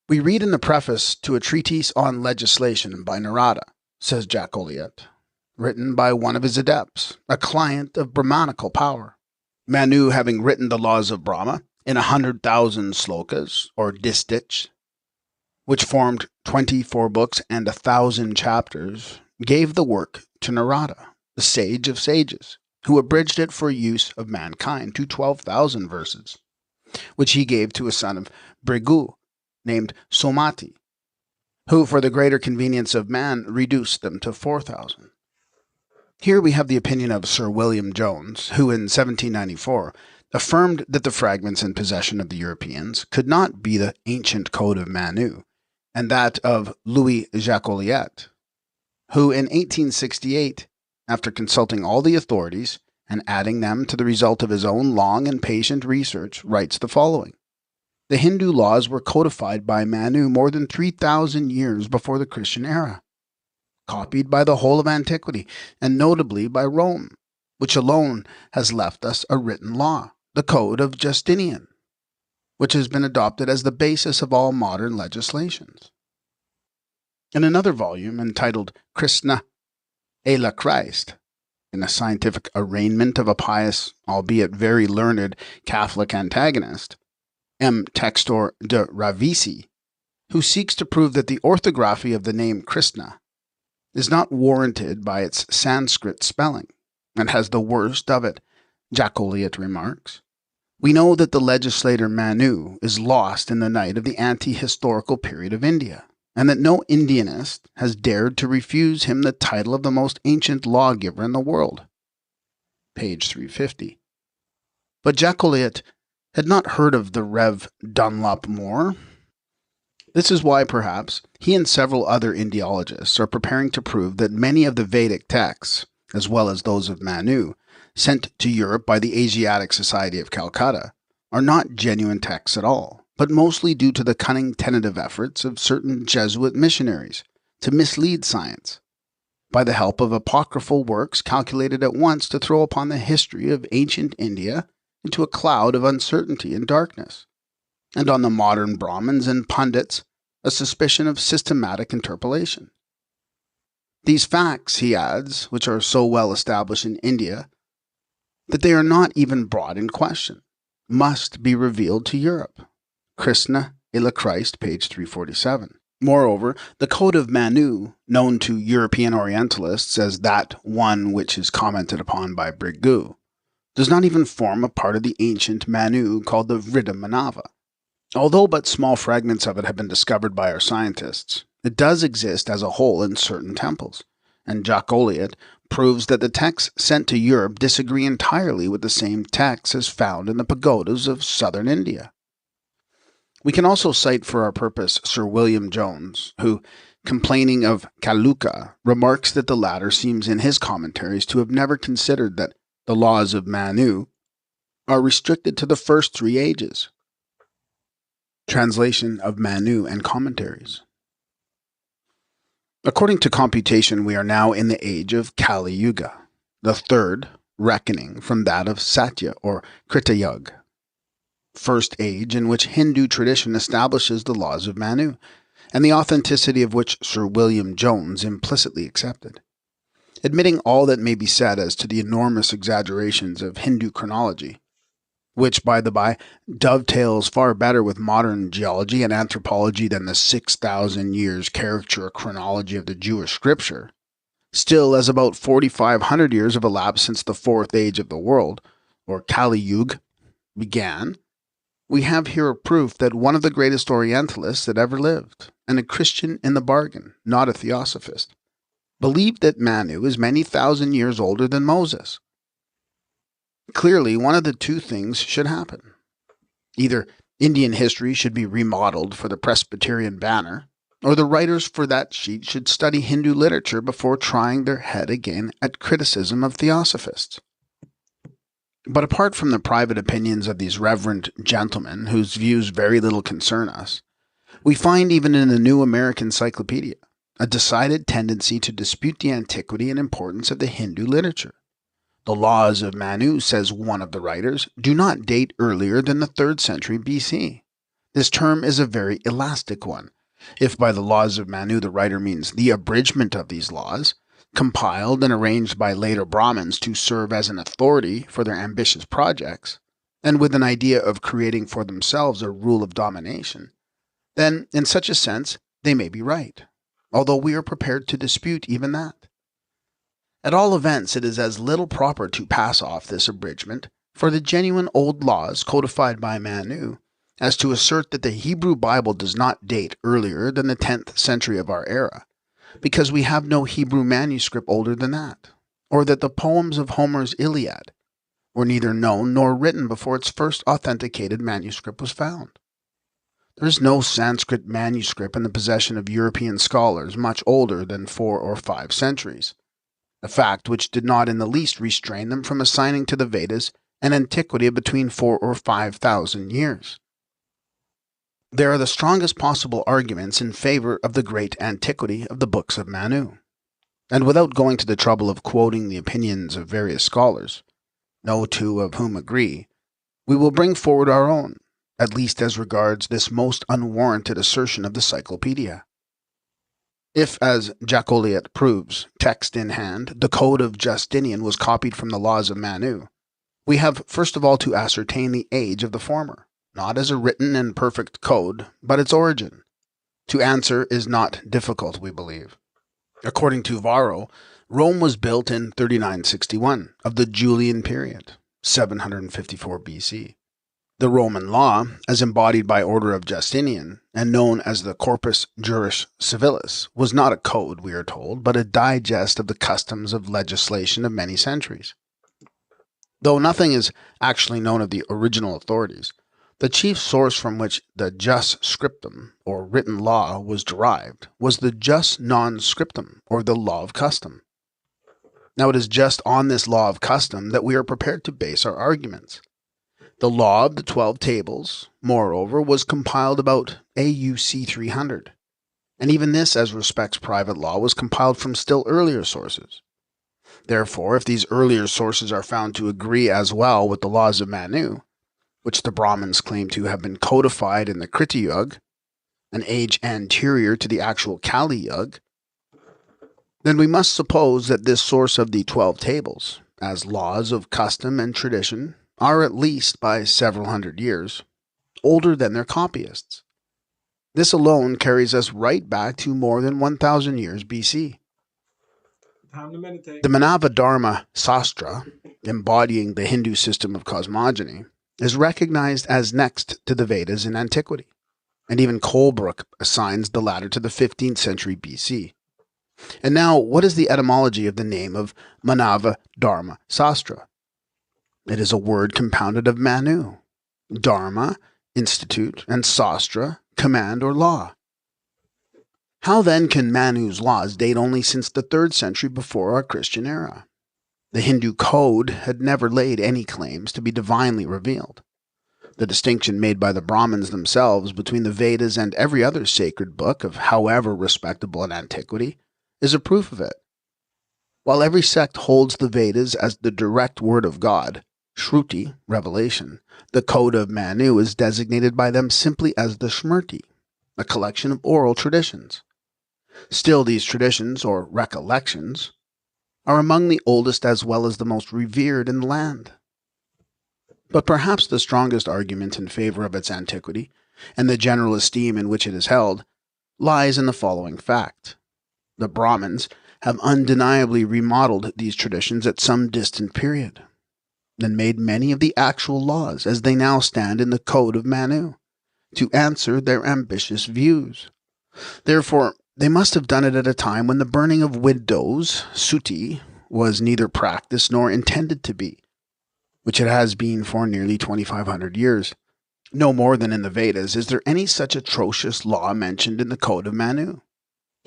We read in the preface to a treatise on legislation by Narada, says Jack Olliott, written by one of his adepts, a client of Brahmanical power, Manu having written the laws of Brahma in 100,000 slokas, or distichs, which formed 24 books and 1,000 chapters, gave the work to Narada, the sage of sages, who abridged it for use of mankind to 12,000 verses, which he gave to a son of Brigu, named Somati, who, for the greater convenience of man, reduced them to 4,000. Here we have the opinion of Sir William Jones, who in 1794 affirmed that the fragments in possession of the Europeans could not be the ancient code of Manu, and that of Louis Jacques-Olliet, who in 1868, after consulting all the authorities and adding them to the result of his own long and patient research, writes the following. The Hindu laws were codified by Manu more than 3,000 years before the Christian era, copied by the whole of antiquity, and notably by Rome, which alone has left us a written law, the Code of Justinian, which has been adopted as the basis of all modern legislations. In another volume entitled Krishna et le Christ, in a scientific arraignment of a pious, albeit very learned, Catholic antagonist, M. Textor de Ravisi, who seeks to prove that the orthography of the name Krishna is not warranted by its Sanskrit spelling, and has the worst of it, Jacques-Olliott remarks. We know that the legislator Manu is lost in the night of the anti-historical period of India, and that no Indianist has dared to refuse him the title of the most ancient lawgiver in the world. Page 350. But Jacques-Olliott had not heard of the Rev. Dunlop Moore. This is why, perhaps, he and several other Indiologists are preparing to prove that many of the Vedic texts, as well as those of Manu, sent to Europe by the Asiatic Society of Calcutta, are not genuine texts at all, but mostly due to the cunning tentative efforts of certain Jesuit missionaries to mislead science, by the help of apocryphal works calculated at once to throw upon the history of ancient India into a cloud of uncertainty and darkness, and on the modern Brahmins and pundits a suspicion of systematic interpolation. These facts, he adds, which are so well established in India that they are not even brought in question, must be revealed to Europe. Krishna et le Christ, page 347. Moreover, the Code of Manu, known to European Orientalists as that one which is commented upon by Brigu, does not even form a part of the ancient Manu called the Vriddha Manava. Although but small fragments of it have been discovered by our scientists, it does exist as a whole in certain temples, and Jacques-Olliott proves that the texts sent to Europe disagree entirely with the same texts as found in the pagodas of southern India. We can also cite for our purpose Sir William Jones, who, complaining of Kaluka, remarks that the latter seems in his commentaries to have never considered that the laws of Manu are restricted to the first 3 ages. Translation of Manu and Commentaries. According to computation, we are now in the age of Kali Yuga, the third reckoning from that of Satya or Krita Yuga, first age in which Hindu tradition establishes the laws of Manu, and the authenticity of which Sir William Jones implicitly accepted. Admitting all that may be said as to the enormous exaggerations of Hindu chronology, which, by the by, dovetails far better with modern geology and anthropology than the 6,000 years caricature chronology of the Jewish scripture, still, as about 4,500 years have elapsed since the fourth age of the world, or Kali Yuga, began, we have here a proof that one of the greatest Orientalists that ever lived, and a Christian in the bargain, not a theosophist, believed that Manu is many thousand years older than Moses. Clearly, one of the two things should happen. Either Indian history should be remodeled for the Presbyterian banner, or the writers for that sheet should study Hindu literature before trying their head again at criticism of theosophists. But apart from the private opinions of these reverend gentlemen, whose views very little concern us, we find even in the New American Encyclopedia a decided tendency to dispute the antiquity and importance of the Hindu literature. The laws of Manu, says one of the writers, do not date earlier than the 3rd century BC. This term is a very elastic one. If by the laws of Manu the writer means the abridgment of these laws, compiled and arranged by later Brahmins to serve as an authority for their ambitious projects, and with an idea of creating for themselves a rule of domination, then in such a sense they may be right, although we are prepared to dispute even that. At all events, it is as little proper to pass off this abridgment for the genuine old laws codified by Manu as to assert that the Hebrew Bible does not date earlier than the 10th century of our era, because we have no Hebrew manuscript older than that, or that the poems of Homer's Iliad were neither known nor written before its first authenticated manuscript was found. There is no Sanskrit manuscript in the possession of European scholars much older than 4 or 5 centuries, a fact which did not in the least restrain them from assigning to the Vedas an antiquity of between 4,000 or 5,000 years. There are the strongest possible arguments in favor of the great antiquity of the books of Manu, and without going to the trouble of quoting the opinions of various scholars, no two of whom agree, we will bring forward our own, at least as regards this most unwarranted assertion of the Cyclopedia. If, as Jacoliot proves, text in hand, the Code of Justinian was copied from the laws of Manu, we have first of all to ascertain the age of the former, not as a written and perfect code, but its origin. To answer is not difficult, we believe. According to Varro, Rome was built in 3961 of the Julian period, 754 BC. The Roman law, as embodied by order of Justinian, and known as the Corpus Juris Civilis, was not a code, we are told, but a digest of the customs of legislation of many centuries. Though nothing is actually known of the original authorities, the chief source from which the jus scriptum, or written law, was derived was the jus non scriptum, or the law of custom. Now it is just on this law of custom that we are prepared to base our arguments. The law of the 12 tables, moreover, was compiled about AUC 300, and even this, as respects private law, was compiled from still earlier sources. Therefore, if these earlier sources are found to agree as well with the laws of Manu, which the Brahmins claim to have been codified in the Krita Yuga, an age anterior to the actual Kali Yuga, then we must suppose that this source of the 12 tables, as laws of custom and tradition, are at least by several hundred years older than their copyists. This alone carries us right back to more than 1,000 years BC. Time to meditate. The Manava Dharma Sastra, embodying the Hindu system of cosmogony, is recognized as next to the Vedas in antiquity, and even Colebrook assigns the latter to the 15th century BC. And now, what is the etymology of the name of Manava Dharma Sastra? It is a word compounded of Manu, Dharma, institute, and Sastra, command or law. How then can Manu's laws date only since the 3rd century before our Christian era? The Hindu code had never laid any claims to be divinely revealed. The distinction made by the Brahmins themselves between the Vedas and every other sacred book of however respectable an antiquity is a proof of it. While every sect holds the Vedas as the direct word of God, Shruti, revelation, the Code of Manu is designated by them simply as the Smrti, a collection of oral traditions. Still, these traditions, or recollections, are among the oldest as well as the most revered in the land. But perhaps the strongest argument in favor of its antiquity, and the general esteem in which it is held, lies in the following fact. The Brahmins have undeniably remodeled these traditions at some distant period, and made many of the actual laws as they now stand in the Code of Manu, to answer their ambitious views. Therefore, they must have done it at a time when the burning of widows, suti, was neither practiced nor intended to be, which it has been for nearly 2,500 years. No more than in the Vedas is there any such atrocious law mentioned in the Code of Manu,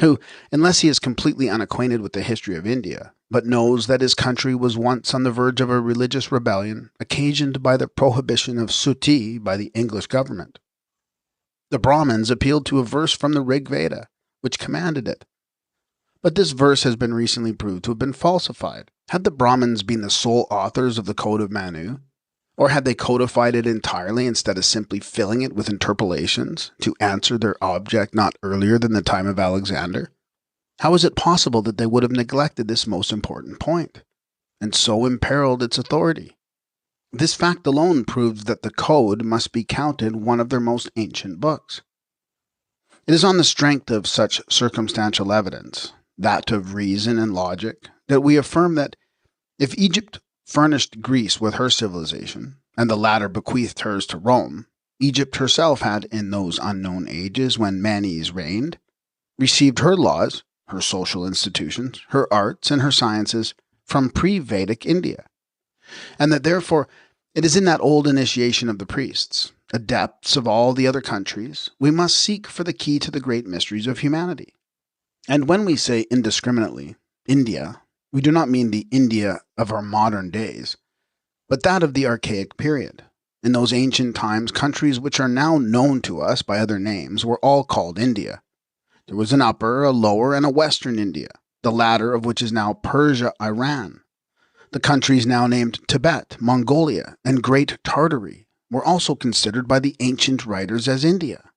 who, unless he is completely unacquainted with the history of India, but knows that his country was once on the verge of a religious rebellion occasioned by the prohibition of sutti by the English government. The Brahmins appealed to a verse from the Rig Veda, which commanded it. But this verse has been recently proved to have been falsified. Had the Brahmins been the sole authors of the Code of Manu, or had they codified it entirely instead of simply filling it with interpolations to answer their object not earlier than the time of Alexander? How is it possible that they would have neglected this most important point, and so imperiled its authority? This fact alone proves that the Code must be counted one of their most ancient books. It is on the strength of such circumstantial evidence, that of reason and logic, that we affirm that if Egypt furnished Greece with her civilization, and the latter bequeathed hers to Rome, Egypt herself had, in those unknown ages when Manes reigned, received her laws, her social institutions, her arts, and her sciences from pre-Vedic India, and that therefore it is in that old initiation of the priests, adepts of all the other countries, we must seek for the key to the great mysteries of humanity. And when we say indiscriminately, India, we do not mean the India of our modern days, but that of the archaic period. In those ancient times, countries which are now known to us by other names were all called India. There was an upper, a lower, and a western India, the latter of which is now Persia, Iran. The countries now named Tibet, Mongolia, and Great Tartary were also considered by the ancient writers as India.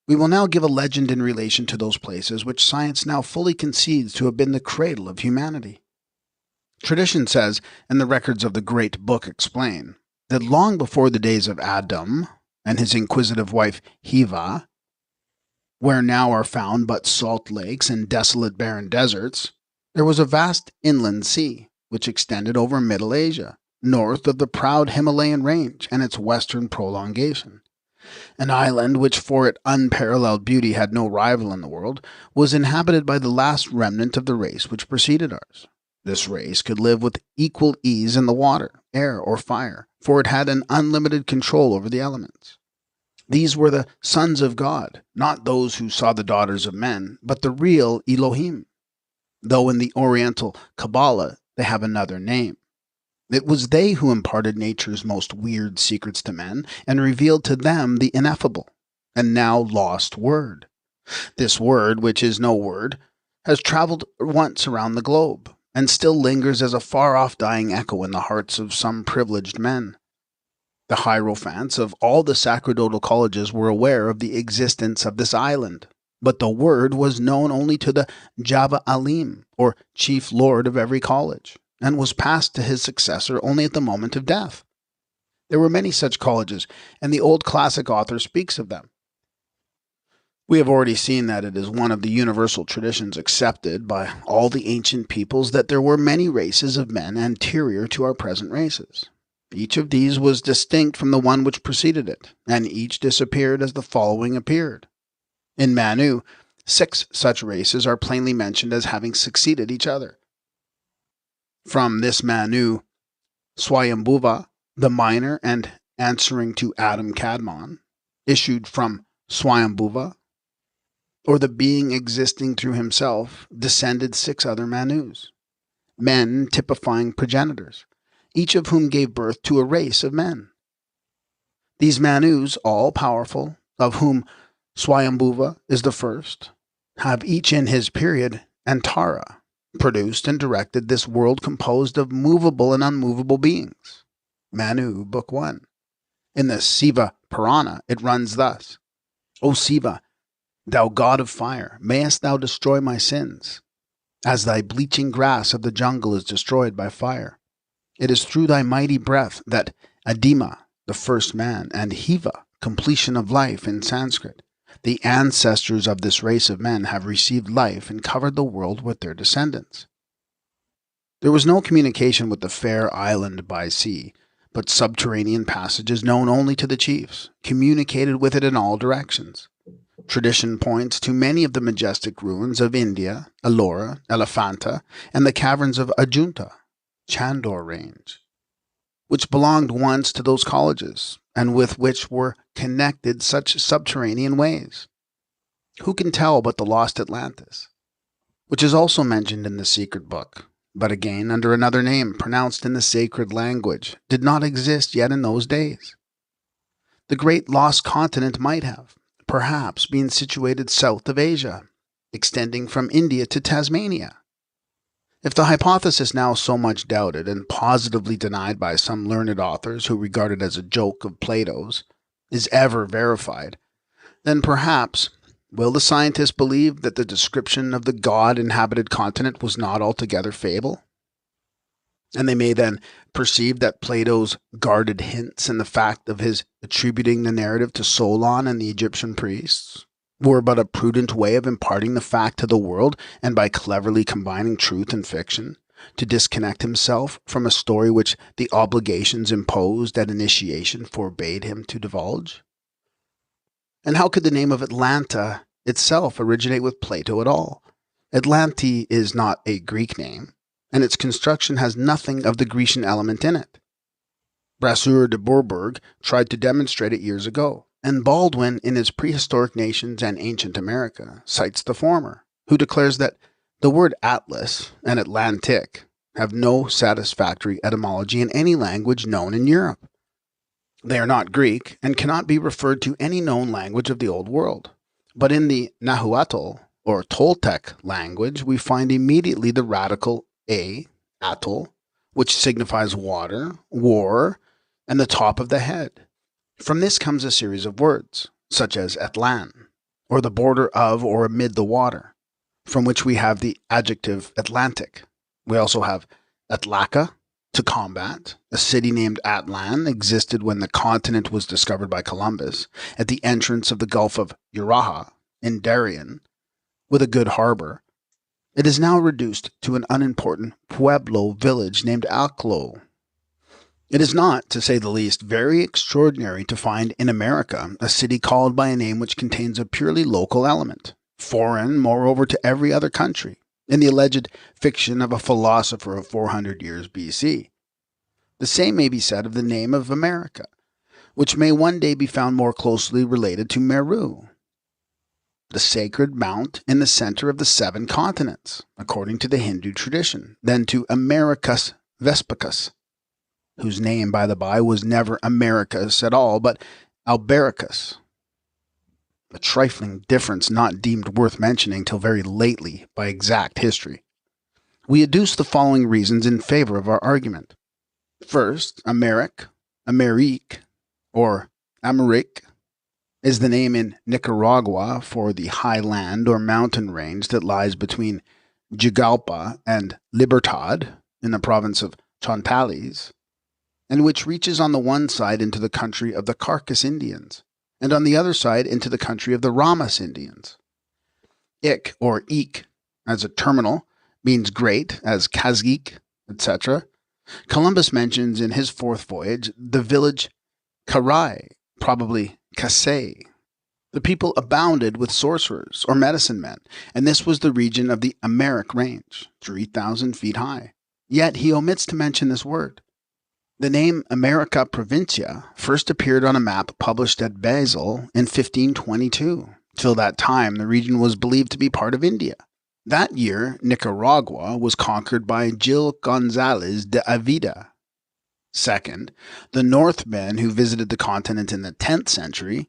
We will now give a legend in relation to those places which science now fully concedes to have been the cradle of humanity. Tradition says, and the records of the Great Book explain, that long before the days of Adam and his inquisitive wife Hiva, where now are found but salt lakes and desolate barren deserts, there was a vast inland sea which extended over Middle Asia, north of the proud Himalayan range and its western prolongation. An island which for its unparalleled beauty had no rival in the world, was inhabited by the last remnant of the race which preceded ours. This race could live with equal ease in the water, air, or fire, for it had an unlimited control over the elements. These were the sons of God, not those who saw the daughters of men, but the real Elohim, though in the Oriental Kabbalah they have another name. It was they who imparted nature's most weird secrets to men and revealed to them the ineffable and now lost word. This word, which is no word, has traveled once around the globe and still lingers as a far-off dying echo in the hearts of some privileged men. The hierophants of all the sacerdotal colleges were aware of the existence of this island, but the word was known only to the Java Alim, or chief lord of every college, and was passed to his successor only at the moment of death. There were many such colleges, and the old classic author speaks of them. We have already seen that it is one of the universal traditions accepted by all the ancient peoples that there were many races of men anterior to our present races. Each of these was distinct from the one which preceded it, and each disappeared as the following appeared. In Manu, 6 such races are plainly mentioned as having succeeded each other. From this Manu, Swayambhuva, the minor and answering to Adam Kadmon, issued from Swayambhuva, or the being existing through himself, descended 6 other Manus, men typifying progenitors, each of whom gave birth to a race of men. These Manus, all powerful, of whom Swayambhuva is the first, have each in his period Antara, produced and directed this world composed of movable and unmovable beings. Manu, Book 1. In the Siva Purana, it runs thus: O Siva, thou god of fire, mayest thou destroy my sins, as thy bleaching grass of the jungle is destroyed by fire. It is through thy mighty breath that Adima, the first man, and Hiva, completion of life in Sanskrit, the ancestors of this race of men, have received life and covered the world with their descendants. There was no communication with the fair island by sea, but subterranean passages known only to the chiefs, communicated with it in all directions. Tradition points to many of the majestic ruins of India, Ellora, Elephanta, and the caverns of Ajunta, Chandor range. which belonged once to those colleges, and with which were connected such subterranean ways. Who can tell but the lost Atlantis, which is also mentioned in the secret book, but again under another name pronounced in the sacred language, did not exist yet in those days? The great lost continent might have, perhaps, been situated south of Asia, extending from India to Tasmania. If the hypothesis now so much doubted and positively denied by some learned authors who regard it as a joke of Plato's is ever verified, then perhaps will the scientists believe that the description of the God-inhabited continent was not altogether fable? And they may then perceive that Plato's guarded hints and the fact of his attributing the narrative to Solon and the Egyptian priests were but a prudent way of imparting the fact to the world, and by cleverly combining truth and fiction, to disconnect himself from a story which the obligations imposed at initiation forbade him to divulge? And how could the name of Atlanta itself originate with Plato at all? Atlanti is not a Greek name, and its construction has nothing of the Grecian element in it. Brasseur de Bourbourg tried to demonstrate it years ago, and Baldwin, in his Prehistoric Nations and Ancient America, cites the former, who declares that the word Atlas and Atlantic have no satisfactory etymology in any language known in Europe. They are not Greek and cannot be referred to any known language of the Old World. But in the Nahuatl, or Toltec language, we find immediately the radical a, atl, which signifies water, war, and the top of the head. From this comes a series of words, such as Atlan, or the border of or amid the water, from which we have the adjective Atlantic. We also have Atlaca, to combat. A city named Atlan existed when the continent was discovered by Columbus, at the entrance of the Gulf of Uraha, in Darien, with a good harbor. It is now reduced to an unimportant pueblo village named Alclo. It is not, to say the least, very extraordinary to find in America a city called by a name which contains a purely local element, foreign, moreover, to every other country, in the alleged fiction of a philosopher of 400 years BC. The same may be said of the name of America, which may one day be found more closely related to Meru, the sacred mount in the center of the 7 continents, according to the Hindu tradition, than to Americus Vespicus, whose name, by the by, was never Americus at all, but Albericus, a trifling difference not deemed worth mentioning till very lately by exact history. We adduce the following reasons in favor of our argument. First, Americ, or Amérique, is the name in Nicaragua for the high land or mountain range that lies between Jigalpa and Libertad in the province of Chontales, and which reaches on the one side into the country of the Carcass Indians, and on the other side into the country of the Ramas Indians. Ik, or Eek, as a terminal, means great, as Kazgik, etc. Columbus mentions in his 4th voyage the village Karai, probably Kasay. The people abounded with sorcerers or medicine men, and this was the region of the Americ range, 3,000 feet high. Yet he omits to mention this word. The name America Provincia first appeared on a map published at Basel in 1522. Till that time, the region was believed to be part of India. That year, Nicaragua was conquered by Gil Gonzalez de Avida. Second, the Northmen who visited the continent in the 10th century,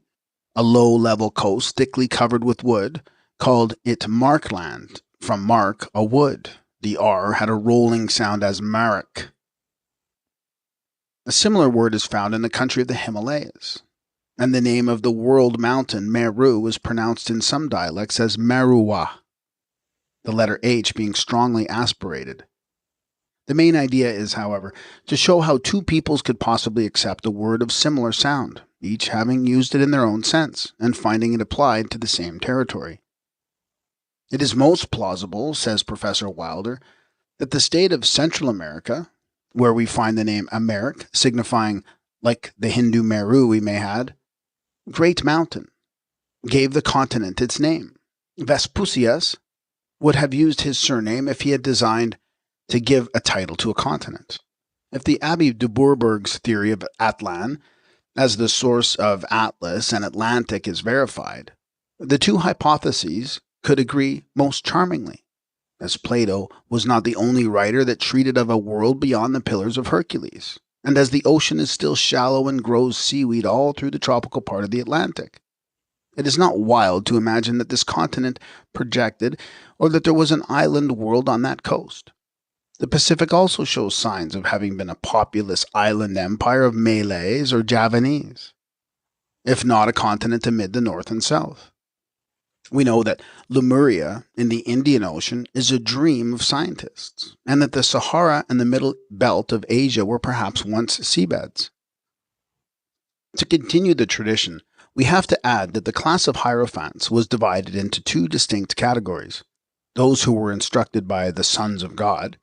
a low-level coast thickly covered with wood, called it Markland, from mark, a wood. The R had a rolling sound as Marak. A similar word is found in the country of the Himalayas, and the name of the world mountain, Meru, is pronounced in some dialects as Meruwa, the letter H being strongly aspirated. The main idea is, however, to show how 2 peoples could possibly accept a word of similar sound, each having used it in their own sense, and finding it applied to the same territory. It is most plausible, says Professor Wilder, that the state of Central America, where we find the name Americ, signifying, like the Hindu Meru we may had, great mountain, gave the continent its name. Vespucius would have used his surname if he had designed to give a title to a continent. If the Abbé de Bourbourg's theory of Atlan as the source of Atlas and Atlantic is verified, the two hypotheses could agree most charmingly, as Plato was not the only writer that treated of a world beyond the Pillars of Hercules, and as the ocean is still shallow and grows seaweed all through the tropical part of the Atlantic. It is not wild to imagine that this continent projected, or that there was an island world on that coast. The Pacific also shows signs of having been a populous island empire of Malays or Javanese, if not a continent amid the north and south. We know that Lemuria in the Indian Ocean is a dream of scientists, and that the Sahara and the middle belt of Asia were perhaps once seabeds. To continue the tradition, we have to add that the class of Hierophants was divided into two distinct categories: those who were instructed by the sons of God,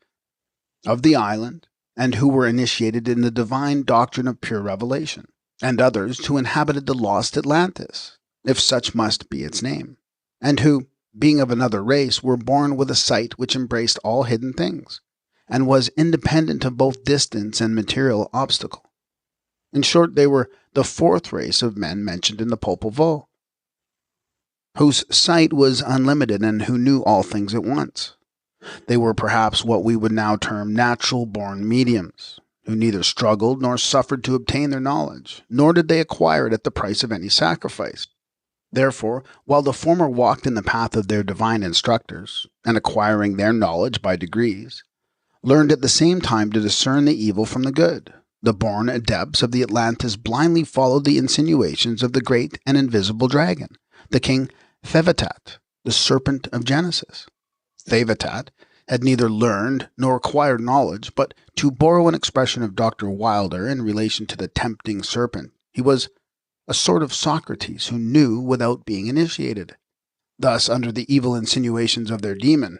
of the island, and who were initiated in the divine doctrine of pure revelation, and others who inhabited the lost Atlantis, if such must be its name, and who, being of another race, were born with a sight which embraced all hidden things, and was independent of both distance and material obstacle. In short, they were the fourth race of men mentioned in the Popol Vuh, whose sight was unlimited and who knew all things at once. They were perhaps what we would now term natural-born mediums, who neither struggled nor suffered to obtain their knowledge, nor did they acquire it at the price of any sacrifice. Therefore, while the former walked in the path of their divine instructors, and acquiring their knowledge by degrees, learned at the same time to discern the evil from the good, the born adepts of the Atlantis blindly followed the insinuations of the great and invisible dragon, the king Thevatat, the serpent of Genesis. Thevatat had neither learned nor acquired knowledge, but, to borrow an expression of Dr. Wilder in relation to the tempting serpent, he was a sort of Socrates who knew without being initiated. Thus, under the evil insinuations of their demon,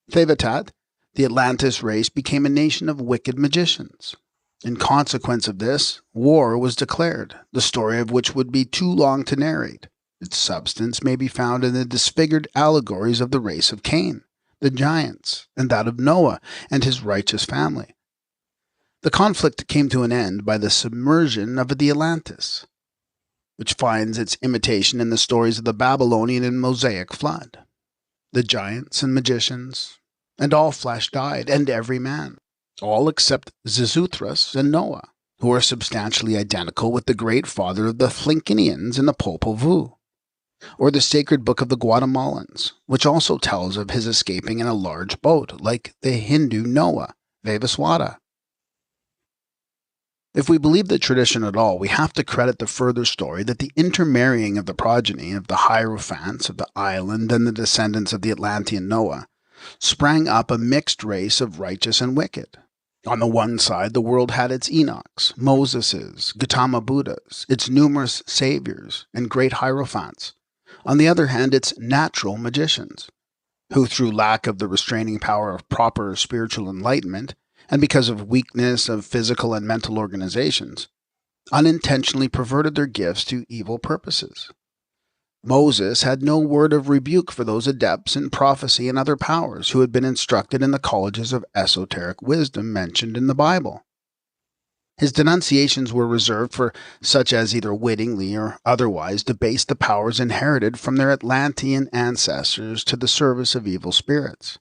Thevatat, the Atlantis race became a nation of wicked magicians. In consequence of this, war was declared, the story of which would be too long to narrate. Its substance may be found in the disfigured allegories of the race of Cain, the giants, and that of Noah and his righteous family. The conflict came to an end by the submersion of the Atlantis, which finds its imitation in the stories of the Babylonian and Mosaic flood. The giants and magicians, and all flesh died, and every man, all except Xisuthros and Noah, who are substantially identical with the great father of the Tlinkinians in the Popol Vuh, or the sacred book of the Guatemalans, which also tells of his escaping in a large boat, like the Hindu Noah, Vivaswata. If we believe the tradition at all, we have to credit the further story that the intermarrying of the progeny of the Hierophants of the island and the descendants of the Atlantean Noah sprang up a mixed race of righteous and wicked. On the one side, the world had its Enochs, Moseses, Gautama Buddhas, its numerous saviors, and great Hierophants. On the other hand, its natural magicians, who through lack of the restraining power of proper spiritual enlightenment, and because of weakness of physical and mental organizations, unintentionally perverted their gifts to evil purposes. Moses had no word of rebuke for those adepts in prophecy and other powers who had been instructed in the colleges of esoteric wisdom mentioned in the Bible. His denunciations were reserved for such as either wittingly or otherwise debased the powers inherited from their Atlantean ancestors to the service of evil spirits,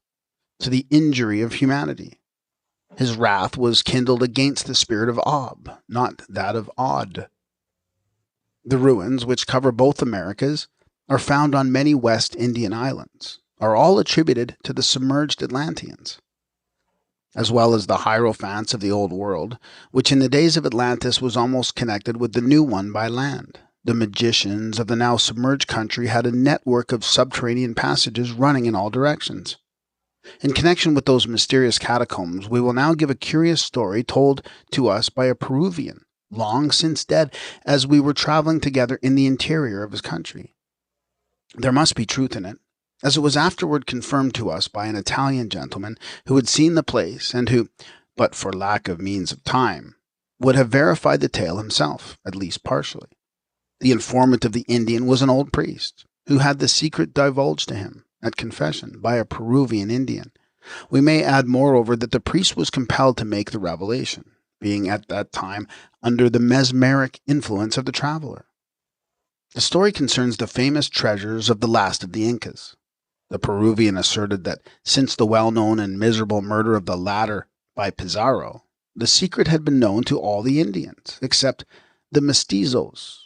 to the injury of humanity. His wrath was kindled against the spirit of Ob, not that of Od. The ruins, which cover both Americas, are found on many West Indian islands, are all attributed to the submerged Atlanteans, as well as the Hierophants of the Old World, which in the days of Atlantis was almost connected with the new one by land. The magicians of the now submerged country had a network of subterranean passages running in all directions. In connection with those mysterious catacombs, we will now give a curious story told to us by a Peruvian, long since dead, as we were traveling together in the interior of his country. There must be truth in it, as it was afterward confirmed to us by an Italian gentleman who had seen the place and who, but for lack of means of time, would have verified the tale himself, at least partially. The informant of the Indian was an old priest, who had the secret divulged to him, at confession, by a Peruvian Indian, We may add, moreover, that the priest was compelled to make the revelation, being at that time under the mesmeric influence of the traveler. The story concerns the famous treasures of the last of the Incas. The Peruvian asserted that since the well-known and miserable murder of the latter by Pizarro, the secret had been known to all the Indians, except the mestizos,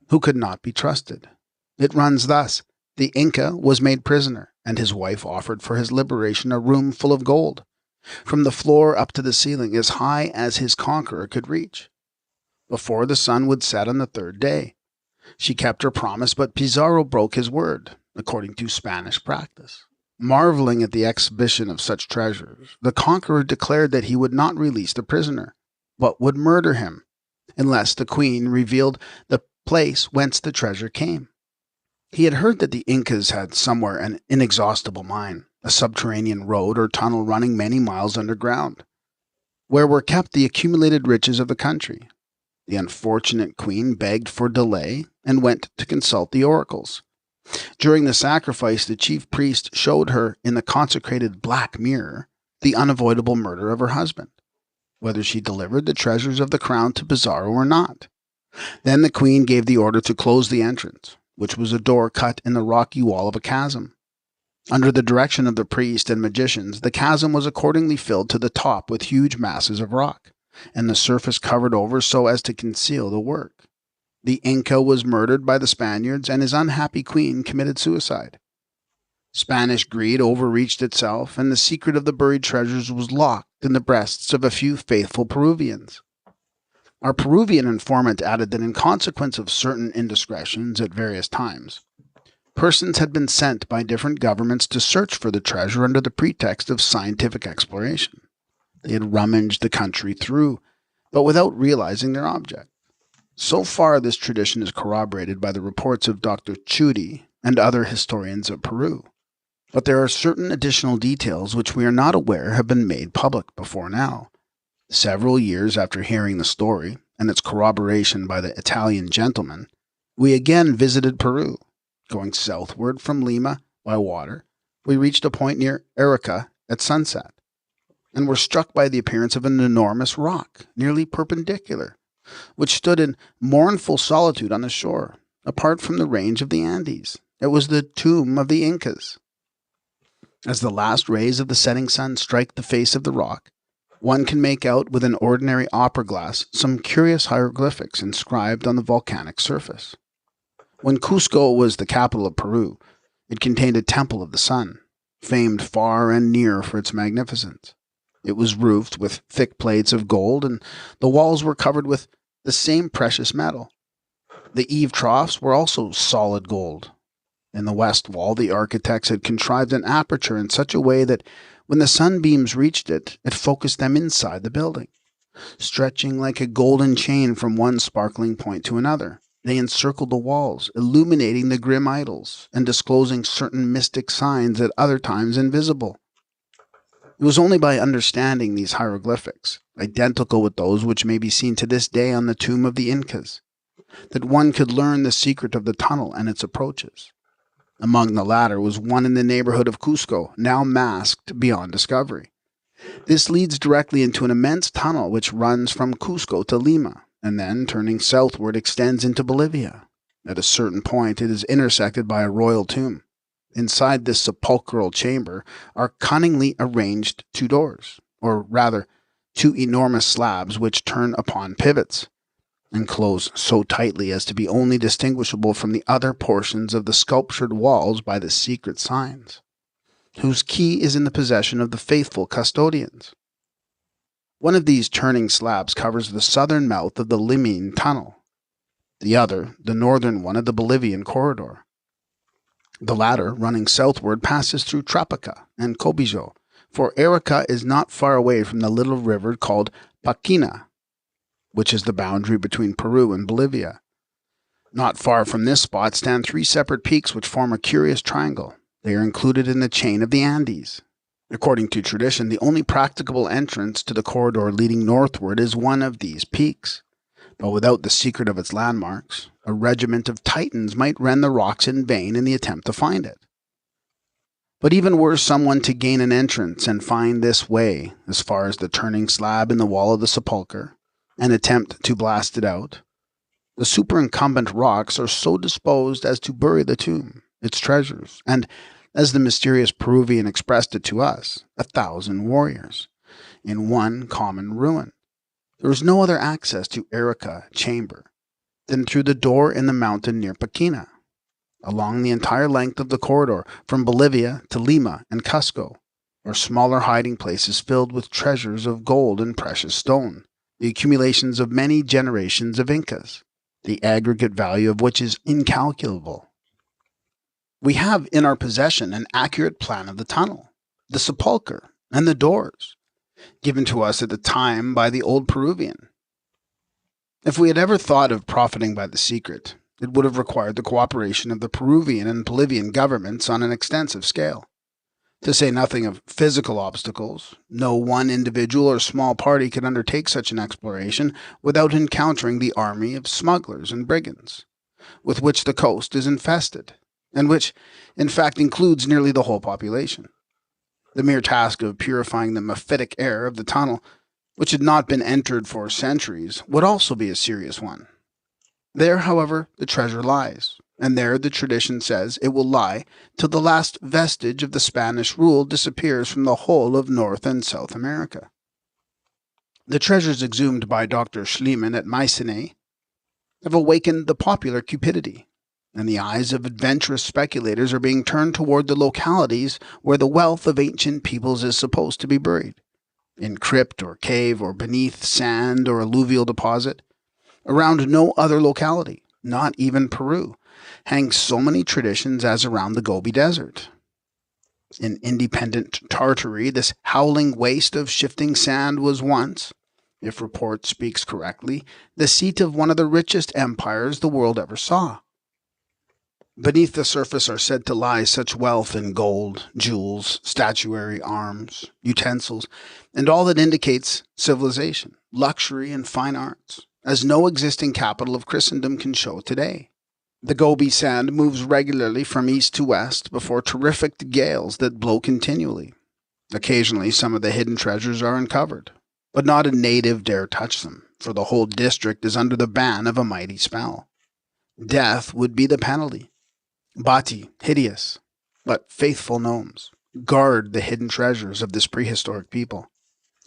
who could not be trusted. It runs thus: the Inca was made prisoner, and his wife offered for his liberation a room full of gold, from the floor up to the ceiling, as high as his conqueror could reach, before the sun would set on the third day. She kept her promise, but Pizarro broke his word, according to Spanish practice. Marveling at the exhibition of such treasures, the conqueror declared that he would not release the prisoner, but would murder him, unless the queen revealed the place whence the treasure came. He had heard that the Incas had somewhere an inexhaustible mine, a subterranean road or tunnel running many miles underground, where were kept the accumulated riches of the country. The unfortunate queen begged for delay and went to consult the oracles. During the sacrifice, the chief priest showed her in the consecrated black mirror the unavoidable murder of her husband, whether she delivered the treasures of the crown to Pizarro or not. Then the queen gave the order to close the entrance, which was a door cut in the rocky wall of a chasm. Under the direction of the priest and magicians, the chasm was accordingly filled to the top with huge masses of rock, and the surface covered over so as to conceal the work. The Inca was murdered by the Spaniards, and his unhappy queen committed suicide. Spanish greed overreached itself, and the secret of the buried treasures was locked in the breasts of a few faithful Peruvians. Our Peruvian informant added that in consequence of certain indiscretions at various times, persons had been sent by different governments to search for the treasure under the pretext of scientific exploration. They had rummaged the country through, but without realizing their object. So far, this tradition is corroborated by the reports of Dr. Chudi and other historians of Peru. But there are certain additional details which we are not aware have been made public before now. Several years after hearing the story and its corroboration by the Italian gentleman, we again visited Peru. Going southward from Lima by water, we reached a point near Arica at sunset, and were struck by the appearance of an enormous rock, nearly perpendicular, which stood in mournful solitude on the shore, apart from the range of the Andes. It was the tomb of the Incas. As the last rays of the setting sun strike the face of the rock, one can make out with an ordinary opera glass some curious hieroglyphics inscribed on the volcanic surface. When Cusco was the capital of Peru, it contained a temple of the sun, famed far and near for its magnificence. It was roofed with thick plates of gold, and the walls were covered with the same precious metal. The eave troughs were also solid gold. In the west wall, the architects had contrived an aperture in such a way that when the sunbeams reached it, it focused them inside the building. Stretching like a golden chain from one sparkling point to another, they encircled the walls, illuminating the grim idols and disclosing certain mystic signs at other times invisible. It was only by understanding these hieroglyphics, identical with those which may be seen to this day on the tomb of the Incas, that one could learn the secret of the tunnel and its approaches. Among the latter was one in the neighborhood of Cusco, now masked beyond discovery. This leads directly into an immense tunnel which runs from Cusco to Lima, and then, turning southward, extends into Bolivia. At a certain point, it is intersected by a royal tomb. Inside this sepulchral chamber are cunningly arranged two doors, or rather, two enormous slabs which turn upon pivots, and close so tightly as to be only distinguishable from the other portions of the sculptured walls by the secret signs, whose key is in the possession of the faithful custodians. One of these turning slabs covers the southern mouth of the Limine Tunnel, the other, the northern one, of the Bolivian corridor. The latter, running southward, passes through Trapaca and Cobijo, for Arica is not far away from the little river called Paquina, which is the boundary between Peru and Bolivia. Not far from this spot stand three separate peaks which form a curious triangle. They are included in the chain of the Andes. According to tradition, the only practicable entrance to the corridor leading northward is one of these peaks. But without the secret of its landmarks, a regiment of Titans might rend the rocks in vain in the attempt to find it. But even were someone to gain an entrance and find this way as far as the turning slab in the wall of the sepulchre, and attempt to blast it out, the superincumbent rocks are so disposed as to bury the tomb, its treasures, and, as the mysterious Peruvian expressed it to us, 1,000 warriors, in one common ruin. There is no other access to Arica chamber than through the door in the mountain near Paquina. Along the entire length of the corridor, from Bolivia to Lima and Cusco, are smaller hiding places filled with treasures of gold and precious stone, the accumulations of many generations of Incas, the aggregate value of which is incalculable. We have in our possession an accurate plan of the tunnel, the sepulchre, and the doors, given to us at the time by the old Peruvian. If we had ever thought of profiting by the secret, it would have required the cooperation of the Peruvian and Bolivian governments on an extensive scale. To say nothing of physical obstacles, no one individual or small party could undertake such an exploration without encountering the army of smugglers and brigands, with which the coast is infested, and which, in fact, includes nearly the whole population. The mere task of purifying the mephitic air of the tunnel, which had not been entered for centuries, would also be a serious one. There, however, the treasure lies, and there the tradition says it will lie till the last vestige of the Spanish rule disappears from the whole of North and South America. The treasures exhumed by Dr. Schliemann at Mycenae have awakened the popular cupidity, and the eyes of adventurous speculators are being turned toward the localities where the wealth of ancient peoples is supposed to be buried, in crypt or cave or beneath sand or alluvial deposit. Around no other locality, not even Peru, hangs so many traditions as around the Gobi Desert. In independent Tartary, this howling waste of shifting sand was once, if report speaks correctly, the seat of one of the richest empires the world ever saw. Beneath the surface are said to lie such wealth in gold, jewels, statuary, arms, utensils, and all that indicates civilization, luxury, and fine arts, as no existing capital of Christendom can show today. The Gobi sand moves regularly from east to west before terrific gales that blow continually. Occasionally some of the hidden treasures are uncovered, but not a native dare touch them, for the whole district is under the ban of a mighty spell. Death would be the penalty. Bati, hideous, but faithful gnomes, guard the hidden treasures of this prehistoric people,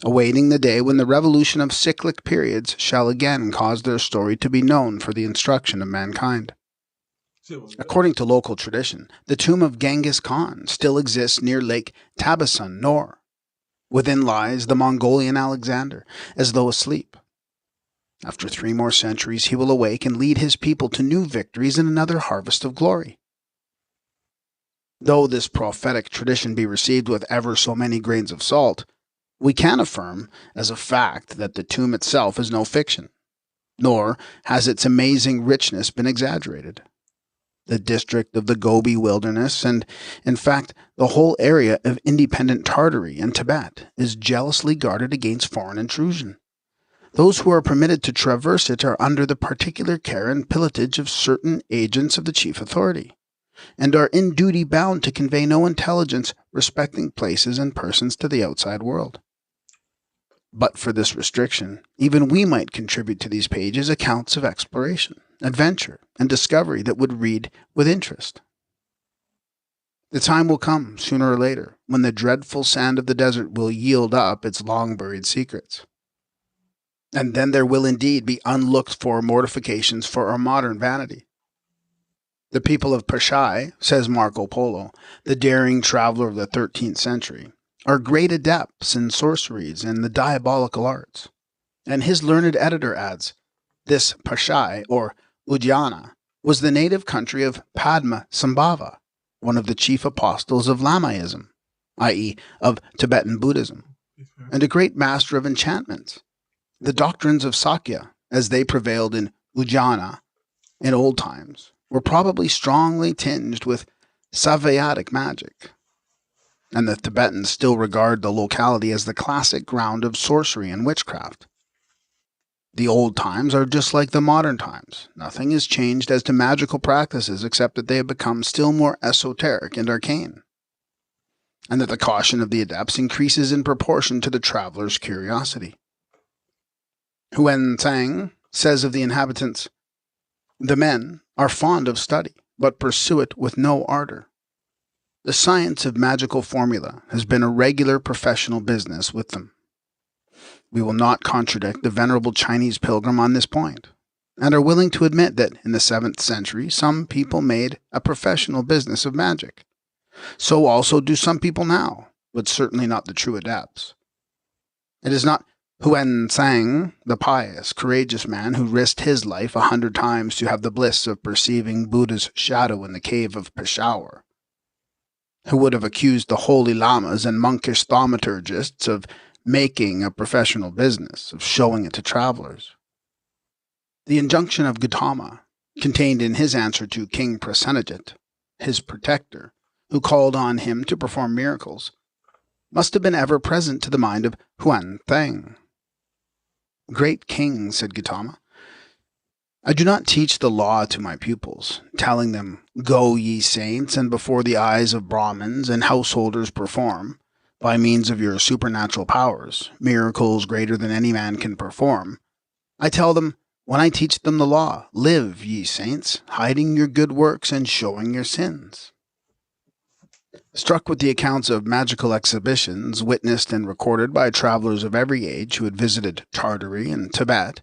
awaiting the day when the revolution of cyclic periods shall again cause their story to be known for the instruction of mankind. According to local tradition, the tomb of Genghis Khan still exists near Lake Tabasan, Nor. Within lies the Mongolian Alexander, as though asleep. After 3 more centuries he will awake and lead his people to new victories and another harvest of glory. Though this prophetic tradition be received with ever so many grains of salt, we can affirm as a fact that the tomb itself is no fiction, nor has its amazing richness been exaggerated. The district of the Gobi Wilderness, and in fact the whole area of independent Tartary and Tibet, is jealously guarded against foreign intrusion. Those who are permitted to traverse it are under the particular care and pilotage of certain agents of the chief authority, and are in duty bound to convey no intelligence respecting places and persons to the outside world. But for this restriction, even we might contribute to these pages accounts of exploration, adventure, and discovery that would read with interest. The time will come, sooner or later, when the dreadful sand of the desert will yield up its long-buried secrets. And then there will indeed be unlooked-for mortifications for our modern vanity. The people of Pashai, says Marco Polo, the daring traveler of the 13th century, are great adepts in sorceries and the diabolical arts. And his learned editor adds, this Pashai, or Uddiyana, was the native country of Padma Sambhava, one of the chief apostles of Lamaism, i.e. of Tibetan Buddhism, and a great master of enchantments. The doctrines of Sakya, as they prevailed in Uddiyana in old times, were probably strongly tinged with Savaitic magic, and the Tibetans still regard the locality as the classic ground of sorcery and witchcraft. The old times are just like the modern times. Nothing has changed as to magical practices except that they have become still more esoteric and arcane. and that the caution of the adepts increases in proportion to the traveler's curiosity. Huan Tsang says of the inhabitants, "The men are fond of study, but pursue it with no ardor. The science of magical formula has been a regular professional business with them." We will not contradict the venerable Chinese pilgrim on this point, and are willing to admit that in the 7th century some people made a professional business of magic. So also do some people now, but certainly not the true adepts. It is not Huan Tsang, the pious, courageous man who risked his life 100 times to have the bliss of perceiving Buddha's shadow in the cave of Peshawar, who would have accused the holy lamas and monkish thaumaturgists of making a professional business of showing it to travelers. The injunction of Gautama, contained in his answer to King Prasenajit, his protector, who called on him to perform miracles, must have been ever present to the mind of Huan Tsang. "Great king," said Gautama, "I do not teach the law to my pupils, telling them, 'Go, ye saints, and before the eyes of Brahmins and householders perform, by means of your supernatural powers, miracles greater than any man can perform.' I tell them, when I teach them the law, 'Live, ye saints, hiding your good works and showing your sins.'" Struck with the accounts of magical exhibitions witnessed and recorded by travelers of every age who had visited Tartary and Tibet,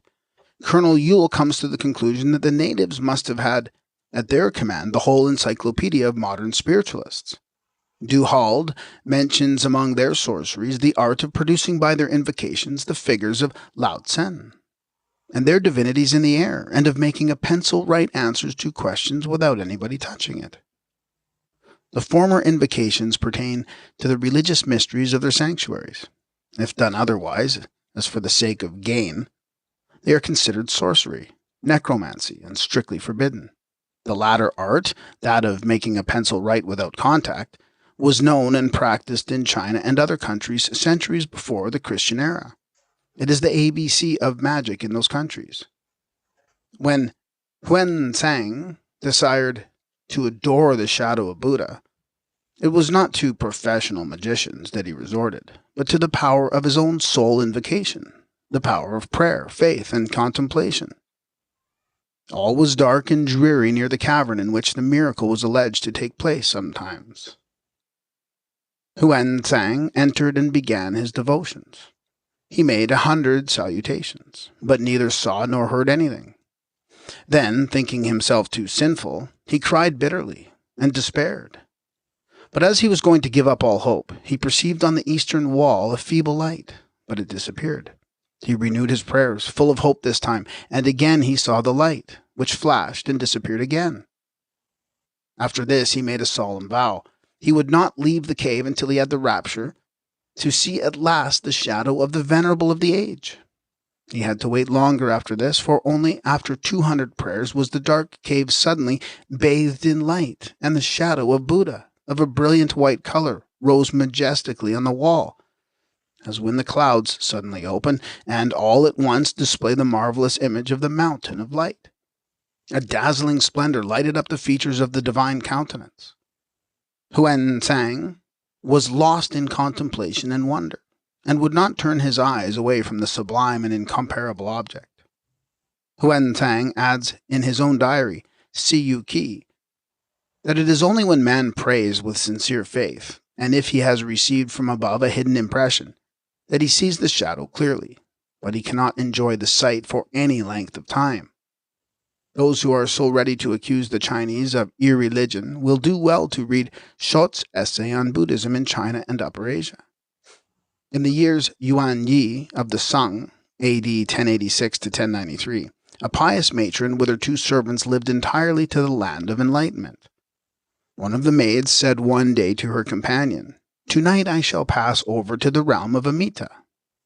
Colonel Yule comes to the conclusion that the natives must have had at their command the whole encyclopedia of modern spiritualists. Du Halde mentions among their sorceries the art of producing by their invocations the figures of Lao Tsen, and their divinities in the air, and of making a pencil write answers to questions without anybody touching it. The former invocations pertain to the religious mysteries of their sanctuaries. If done otherwise, as for the sake of gain, they are considered sorcery, necromancy, and strictly forbidden. The latter art, that of making a pencil write without contact, was known and practiced in China and other countries centuries before the Christian era. It is the ABC of magic in those countries. When Huan Tsang desired to adore the shadow of Buddha, it was not to professional magicians that he resorted, but to the power of his own soul invocation, the power of prayer, faith, and contemplation. All was dark and dreary near the cavern in which the miracle was alleged to take place sometimes. Huan Tsang entered and began his devotions. He made 100 salutations, but neither saw nor heard anything. Then, thinking himself too sinful, he cried bitterly and despaired. But as he was going to give up all hope, he perceived on the eastern wall a feeble light, but it disappeared. He renewed his prayers, full of hope this time, and again he saw the light, which flashed and disappeared again. After this he made a solemn vow. He would not leave the cave until he had the rapture to see at last the shadow of the venerable of the age. He had to wait longer after this, for only after 200 prayers was the dark cave suddenly bathed in light, and the shadow of Buddha, of a brilliant white color, rose majestically on the wall, as when the clouds suddenly open, and all at once display the marvelous image of the mountain of light. A dazzling splendor lighted up the features of the divine countenance. Huan Tsang was lost in contemplation and wonder, and would not turn his eyes away from the sublime and incomparable object. Huan Tsang adds in his own diary, Siyu Ki, that it is only when man prays with sincere faith, and if he has received from above a hidden impression, that he sees the shadow clearly, but he cannot enjoy the sight for any length of time. Those who are so ready to accuse the Chinese of irreligion will do well to read Schott's essay on Buddhism in China and Upper Asia. In the years Yuan Yi of the Sung, A.D. 1086 to 1093, a pious matron with her 2 servants lived entirely to the land of enlightenment. One of the maids said one day to her companion, "Tonight I shall pass over to the realm of Amita,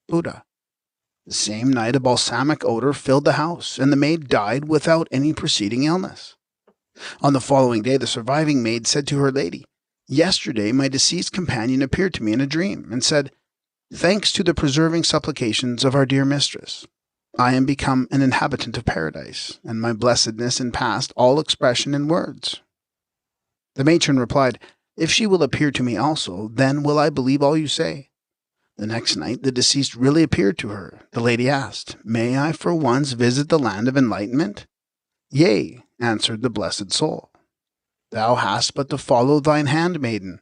Buddha." The same night a balsamic odor filled the house, and the maid died without any preceding illness. On the following day the surviving maid said to her lady, "Yesterday my deceased companion appeared to me in a dream, and said, 'Thanks to the preserving supplications of our dear mistress, I am become an inhabitant of paradise, and my blessedness is past all expression in words.'" The matron replied, If she will appear to me also, then will I believe all you say." The next night the deceased really appeared to her. The lady asked, "May I for once visit the land of enlightenment?" "Yea," answered the blessed soul. "Thou hast but to follow thine handmaiden."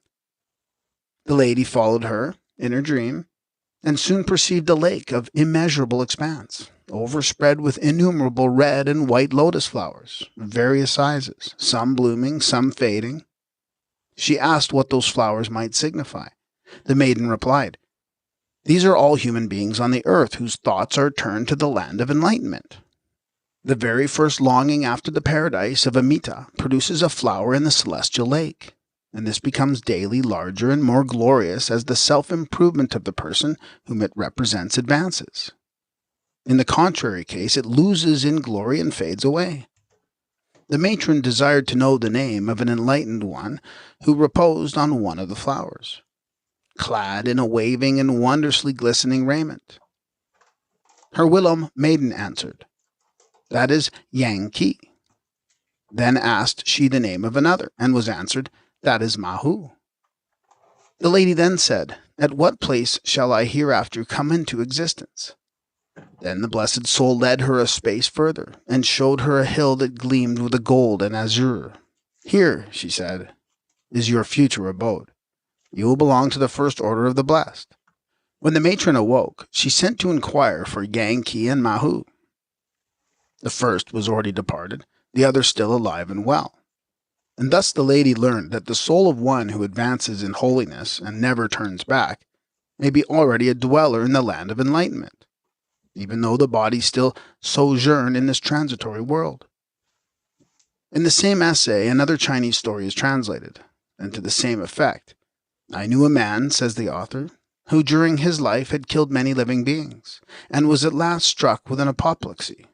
The lady followed her in her dream, and soon perceived a lake of immeasurable expanse, overspread with innumerable red and white lotus flowers, of various sizes, some blooming, some fading. She asked what those flowers might signify. The maiden replied, "These are all human beings on the earth whose thoughts are turned to the land of enlightenment. The very first longing after the paradise of Amita produces a flower in the celestial lake, and this becomes daily larger and more glorious as the self-improvement of the person whom it represents advances. In the contrary case, it loses in glory and fades away." The matron desired to know the name of an enlightened one who reposed on one of the flowers, clad in a waving and wondrously glistening raiment. Her whilom maiden answered, "That is Yang Ki." Then asked she the name of another, and was answered, "That is Mahu." The lady then said, "At what place shall I hereafter come into existence?" Then the blessed soul led her a space further, and showed her a hill that gleamed with a gold and azure. "Here," she said, "is your future abode. You will belong to the first order of the blessed." When the matron awoke, she sent to inquire for Yang Ki and Mahu. The first was already departed, the other still alive and well. And thus the lady learned that the soul of one who advances in holiness and never turns back may be already a dweller in the land of enlightenment, even though the body still sojourn in this transitory world. In the same essay, another Chinese story is translated, and to the same effect. "I knew a man," says the author, "who during his life had killed many living beings, and was at last struck with an apoplexy.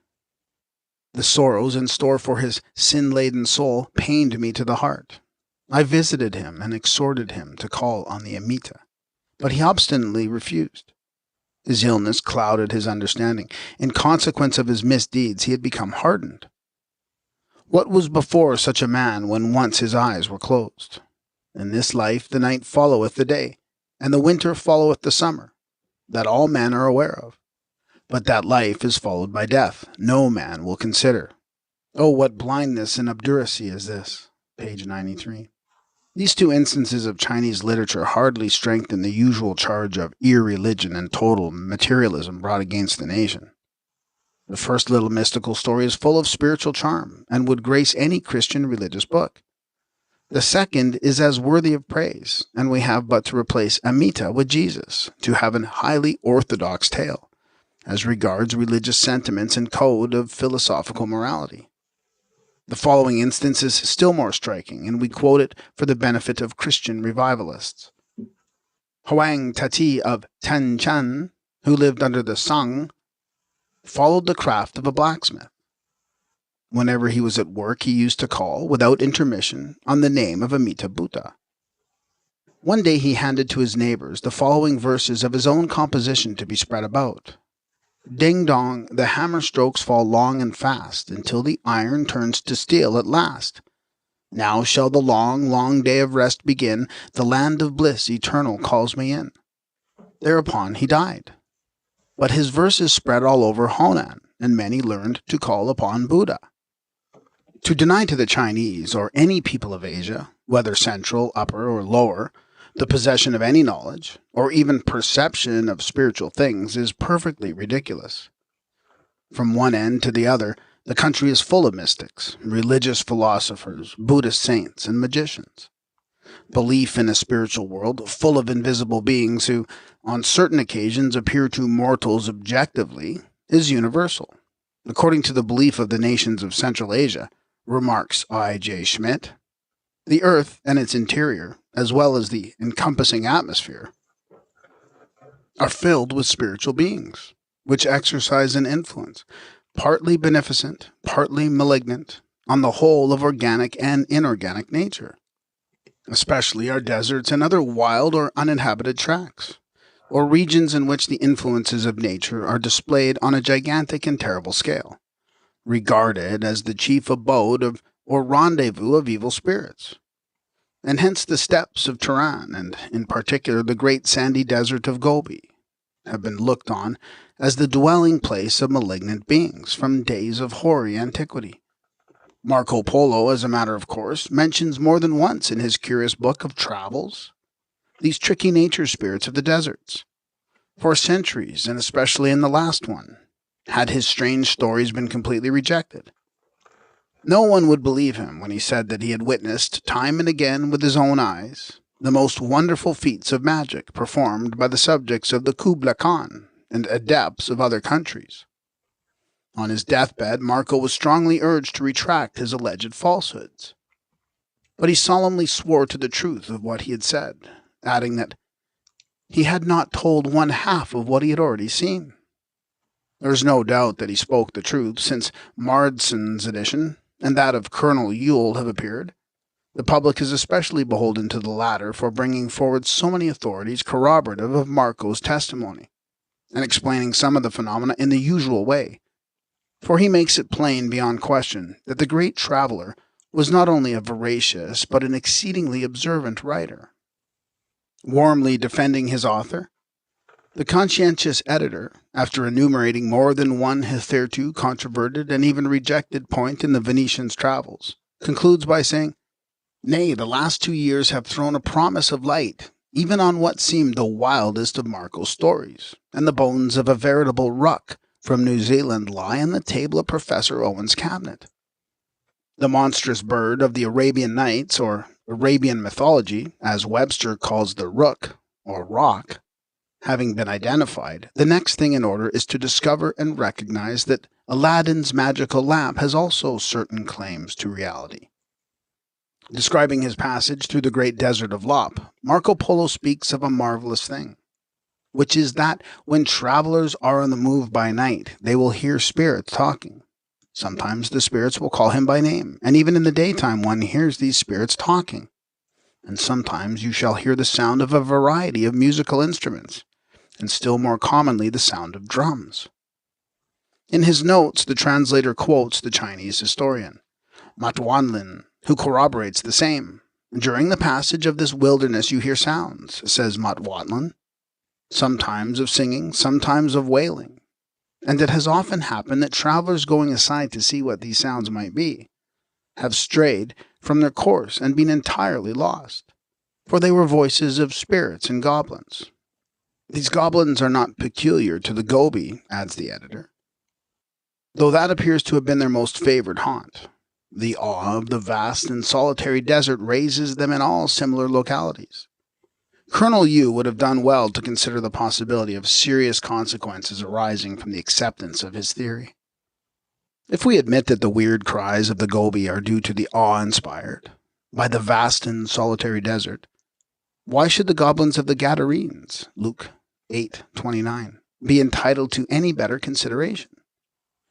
The sorrows in store for his sin-laden soul pained me to the heart. I visited him and exhorted him to call on the Amita, but he obstinately refused. His illness clouded his understanding. In consequence of his misdeeds, he had become hardened. What was before such a man when once his eyes were closed? In this life the night followeth the day, and the winter followeth the summer, that all men are aware of. But that life is followed by death, no man will consider. Oh, what blindness and obduracy is this!" Page 93. These two instances of Chinese literature hardly strengthen the usual charge of irreligion and total materialism brought against the nation. The first little mystical story is full of spiritual charm, and would grace any Christian religious book. The second is as worthy of praise, and we have but to replace Amita with Jesus to have an highly orthodox tale, as regards religious sentiments and code of philosophical morality. The following instance is still more striking, and we quote it for the benefit of Christian revivalists. Huang Tati of Tanchan, who lived under the Song, followed the craft of a blacksmith. Whenever he was at work, he used to call, without intermission, on the name of Amita Buddha. One day he handed to his neighbors the following verses of his own composition to be spread about. "Ding-dong, the hammer strokes fall long and fast, until the iron turns to steel at last. Now shall the long, long day of rest begin, the land of bliss eternal calls me in." Thereupon he died. But his verses spread all over Honan, and many learned to call upon Buddha. To deny to the Chinese, or any people of Asia, whether central, upper, or lower, the possession of any knowledge, or even perception of spiritual things, is perfectly ridiculous. From one end to the other, the country is full of mystics, religious philosophers, Buddhist saints, and magicians. Belief in a spiritual world full of invisible beings who, on certain occasions, appear to mortals objectively, is universal. According to the belief of the nations of Central Asia, remarks I.J. Schmidt, the earth and its interior, as well as the encompassing atmosphere, are filled with spiritual beings, which exercise an influence, partly beneficent, partly malignant, on the whole of organic and inorganic nature. Especially our deserts and other wild or uninhabited tracts, or regions in which the influences of nature are displayed on a gigantic and terrible scale, regarded as the chief abode of or rendezvous of evil spirits. and hence the steppes of Turan, and in particular the great sandy desert of Gobi, have been looked on as the dwelling place of malignant beings from days of hoary antiquity. Marco Polo, as a matter of course, mentions more than once in his curious book of travels these tricky nature spirits of the deserts. For centuries, and especially in the last one, had his strange stories been completely rejected. No one would believe him when he said that he had witnessed, time and again with his own eyes, the most wonderful feats of magic performed by the subjects of the Kublai Khan and adepts of other countries. On his deathbed, Marco was strongly urged to retract his alleged falsehoods. But he solemnly swore to the truth of what he had said, adding that he had not told one half of what he had already seen. There is no doubt that he spoke the truth, since Mardson's edition and that of Colonel Yule have appeared. The public is especially beholden to the latter for bringing forward so many authorities corroborative of Marco's testimony, and explaining some of the phenomena in the usual way, for he makes it plain beyond question that the great traveller was not only a veracious but an exceedingly observant writer. Warmly defending his author, the conscientious editor, after enumerating more than one hitherto controverted and even rejected point in the Venetian's travels, concludes by saying, "Nay, the last 2 years have thrown a promise of light, even on what seemed the wildest of Marco's stories, and the bones of a veritable ruck from New Zealand lie on the table of Professor Owen's cabinet. The monstrous bird of the Arabian Nights, or Arabian mythology, as Webster calls the rook, or rock, having been identified, the next thing in order is to discover and recognize that Aladdin's magical lamp has also certain claims to reality." Describing his passage through the great desert of Lop, Marco Polo speaks of a marvelous thing, which is that when travelers are on the move by night, they will hear spirits talking. Sometimes the spirits will call him by name, and even in the daytime one hears these spirits talking. And sometimes you shall hear the sound of a variety of musical instruments, and still more commonly the sound of drums. In his notes, the translator quotes the Chinese historian, Matwanlin, who corroborates the same. "During the passage of this wilderness you hear sounds," says Matwanlin, "sometimes of singing, sometimes of wailing. And it has often happened that travelers going aside to see what these sounds might be have strayed from their course and been entirely lost, for they were voices of spirits and goblins. These goblins are not peculiar to the Gobi," adds the editor, "though that appears to have been their most favored haunt. The awe of the vast and solitary desert raises them in all similar localities." Colonel Yu would have done well to consider the possibility of serious consequences arising from the acceptance of his theory. If we admit that the weird cries of the Gobi are due to the awe inspired by the vast and solitary desert, why should the goblins of the Gadarenes, Luke 8:29, be entitled to any better consideration?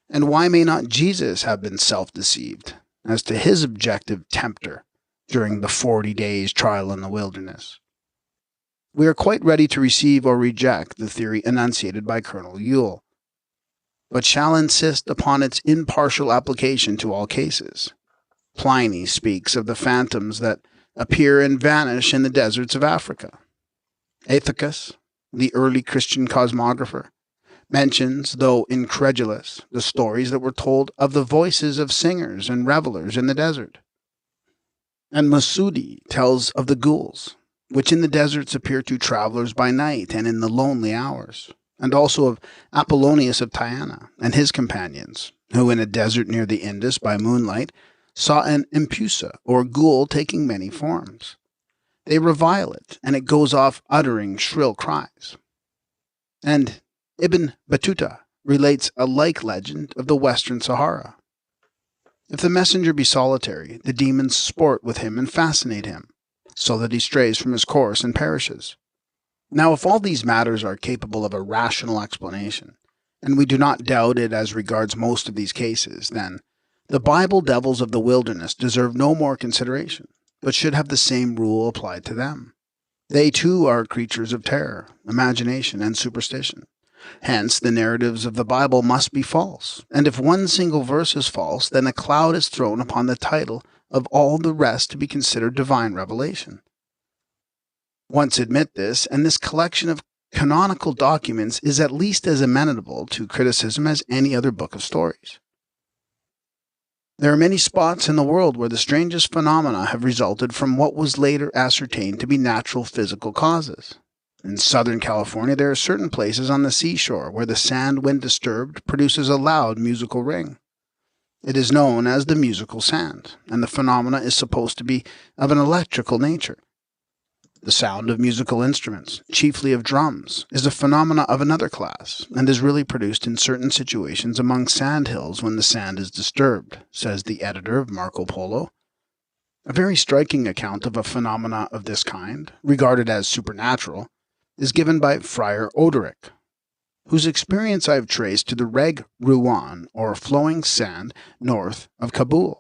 And why may not Jesus have been self-deceived as to his objective tempter during the 40 days' trial in the wilderness? We are quite ready to receive or reject the theory enunciated by Colonel Yule, but shall insist upon its impartial application to all cases. Pliny speaks of the phantoms that appear and vanish in the deserts of Africa. Aethicus, the early Christian cosmographer, mentions, though incredulous, the stories that were told of the voices of singers and revelers in the desert. And Masudi tells of the ghouls, which in the deserts appear to travelers by night and in the lonely hours, and also of Apollonius of Tyana and his companions, who in a desert near the Indus by moonlight saw an impusa, or ghoul, taking many forms. They revile it, and it goes off uttering shrill cries. And Ibn Battuta relates a like legend of the Western Sahara. If the messenger be solitary, the demons sport with him and fascinate him, so that he strays from his course and perishes. Now, if all these matters are capable of a rational explanation, and we do not doubt it as regards most of these cases, then the Bible devils of the wilderness deserve no more consideration, but should have the same rule applied to them. They too are creatures of terror, imagination, and superstition. Hence, the narratives of the Bible must be false, and if one single verse is false, then a cloud is thrown upon the title of all the rest to be considered divine revelation. Once admit this, and this collection of canonical documents is at least as amenable to criticism as any other book of stories. There are many spots in the world where the strangest phenomena have resulted from what was later ascertained to be natural physical causes. In Southern California, there are certain places on the seashore where the sand, when disturbed, produces a loud musical ring. It is known as the musical sand, and the phenomena is supposed to be of an electrical nature. The sound of musical instruments, chiefly of drums, is a phenomena of another class, and is really produced in certain situations among sand hills when the sand is disturbed, says the editor of Marco Polo. A very striking account of a phenomena of this kind, regarded as supernatural, is given by Friar Odoric, whose experience I have traced to the Reg Ruan, or flowing sand, north of Kabul.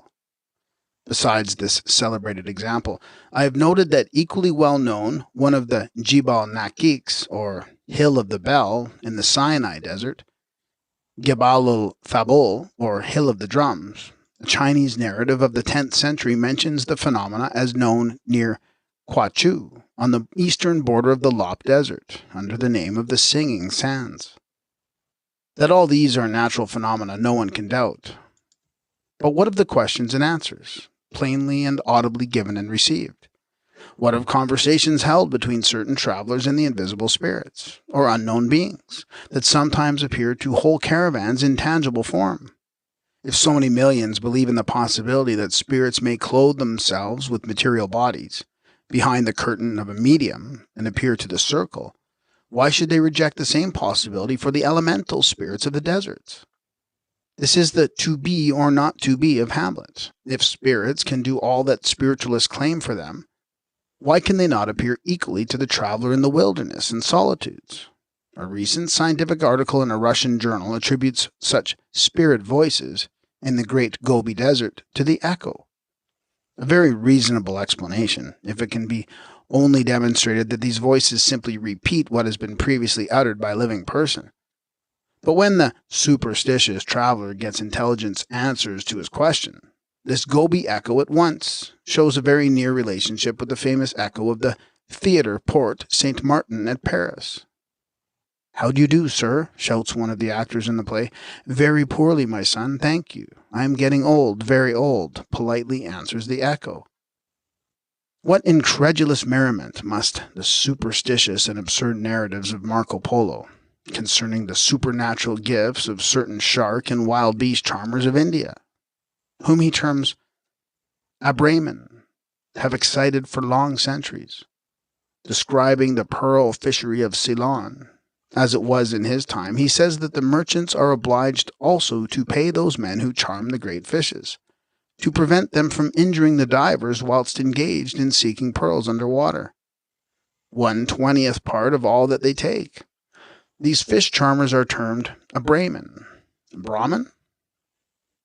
Besides this celebrated example, I have noted that equally well known one of the Jibal Nakiks, or Hill of the Bell, in the Sinai Desert, Gebal al-Thabul, or Hill of the Drums. A Chinese narrative of the 10th century mentions the phenomena as known near Kwachu, on the eastern border of the Lop Desert, under the name of the Singing Sands. That all these are natural phenomena no one can doubt. But what of the questions and answers, plainly and audibly given and received? What of conversations held between certain travelers and the invisible spirits, or unknown beings, that sometimes appear to whole caravans in tangible form? If so many millions believe in the possibility that spirits may clothe themselves with material bodies, behind the curtain of a medium, and appear to the circle, why should they reject the same possibility for the elemental spirits of the deserts? This is the to be or not to be of Hamlet. If spirits can do all that spiritualists claim for them, why can they not appear equally to the traveler in the wilderness and solitudes? A recent scientific article in a Russian journal attributes such spirit voices in the Great Gobi Desert to the echo. A very reasonable explanation, if it can be only demonstrated that these voices simply repeat what has been previously uttered by a living person. But when the superstitious traveler gets intelligent answers to his question, this Gobi echo at once shows a very near relationship with the famous echo of the Theatre Porte Saint Martin at Paris. "How do you do, sir?" shouts one of the actors in the play. "Very poorly, my son, thank you. I am getting old, very old," politely answers the echo. What incredulous merriment must the superstitious and absurd narratives of Marco Polo, concerning the supernatural gifts of certain shark and wild beast charmers of India, whom he terms Abrahman, have excited for long centuries, describing the pearl fishery of Ceylon, as it was in his time. He says that the merchants are obliged also to pay those men who charm the great fishes, to prevent them from injuring the divers whilst engaged in seeking pearls under water. 1/20th part of all that they take. These fish charmers are termed a Brahmin,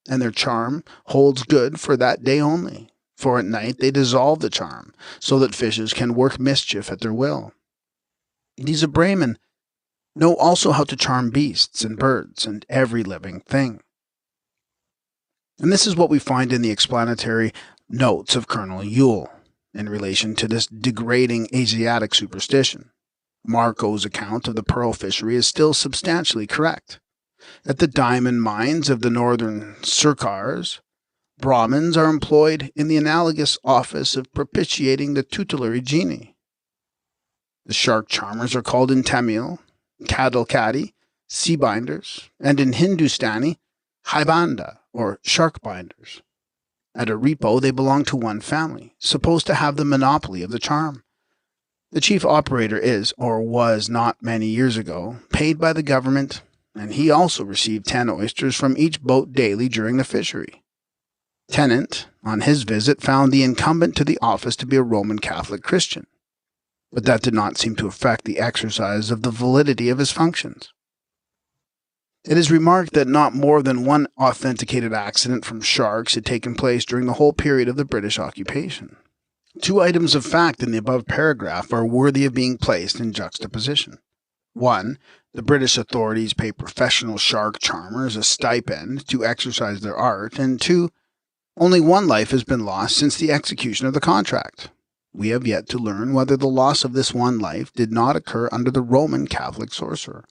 and their charm holds good for that day only, for at night they dissolve the charm, so that fishes can work mischief at their will. These Brahmin know also how to charm beasts and birds and every living thing. And this is what we find in the explanatory notes of Colonel Yule in relation to this degrading Asiatic superstition. Marco's account of the pearl fishery is still substantially correct. At the diamond mines of the northern Sirkars, Brahmins are employed in the analogous office of propitiating the tutelary genii. The shark charmers are called in Tamil Kadalkadi, sea binders, and in Hindustani, Haibanda, or shark binders. At Aripo, they belong to one family, supposed to have the monopoly of the charm. The chief operator is, or was not many years ago, paid by the government, and he also received 10 oysters from each boat daily during the fishery. Tennant, on his visit, found the incumbent to the office to be a Roman Catholic Christian, but that did not seem to affect the exercise of the validity of his functions. It is remarked that not more than one authenticated accident from sharks had taken place during the whole period of the British occupation. 2 items of fact in the above paragraph are worthy of being placed in juxtaposition. 1. The British authorities pay professional shark charmers a stipend to exercise their art, and 2. Only one life has been lost since the execution of the contract. We have yet to learn whether the loss of this one life did not occur under the Roman Catholic sorcerer.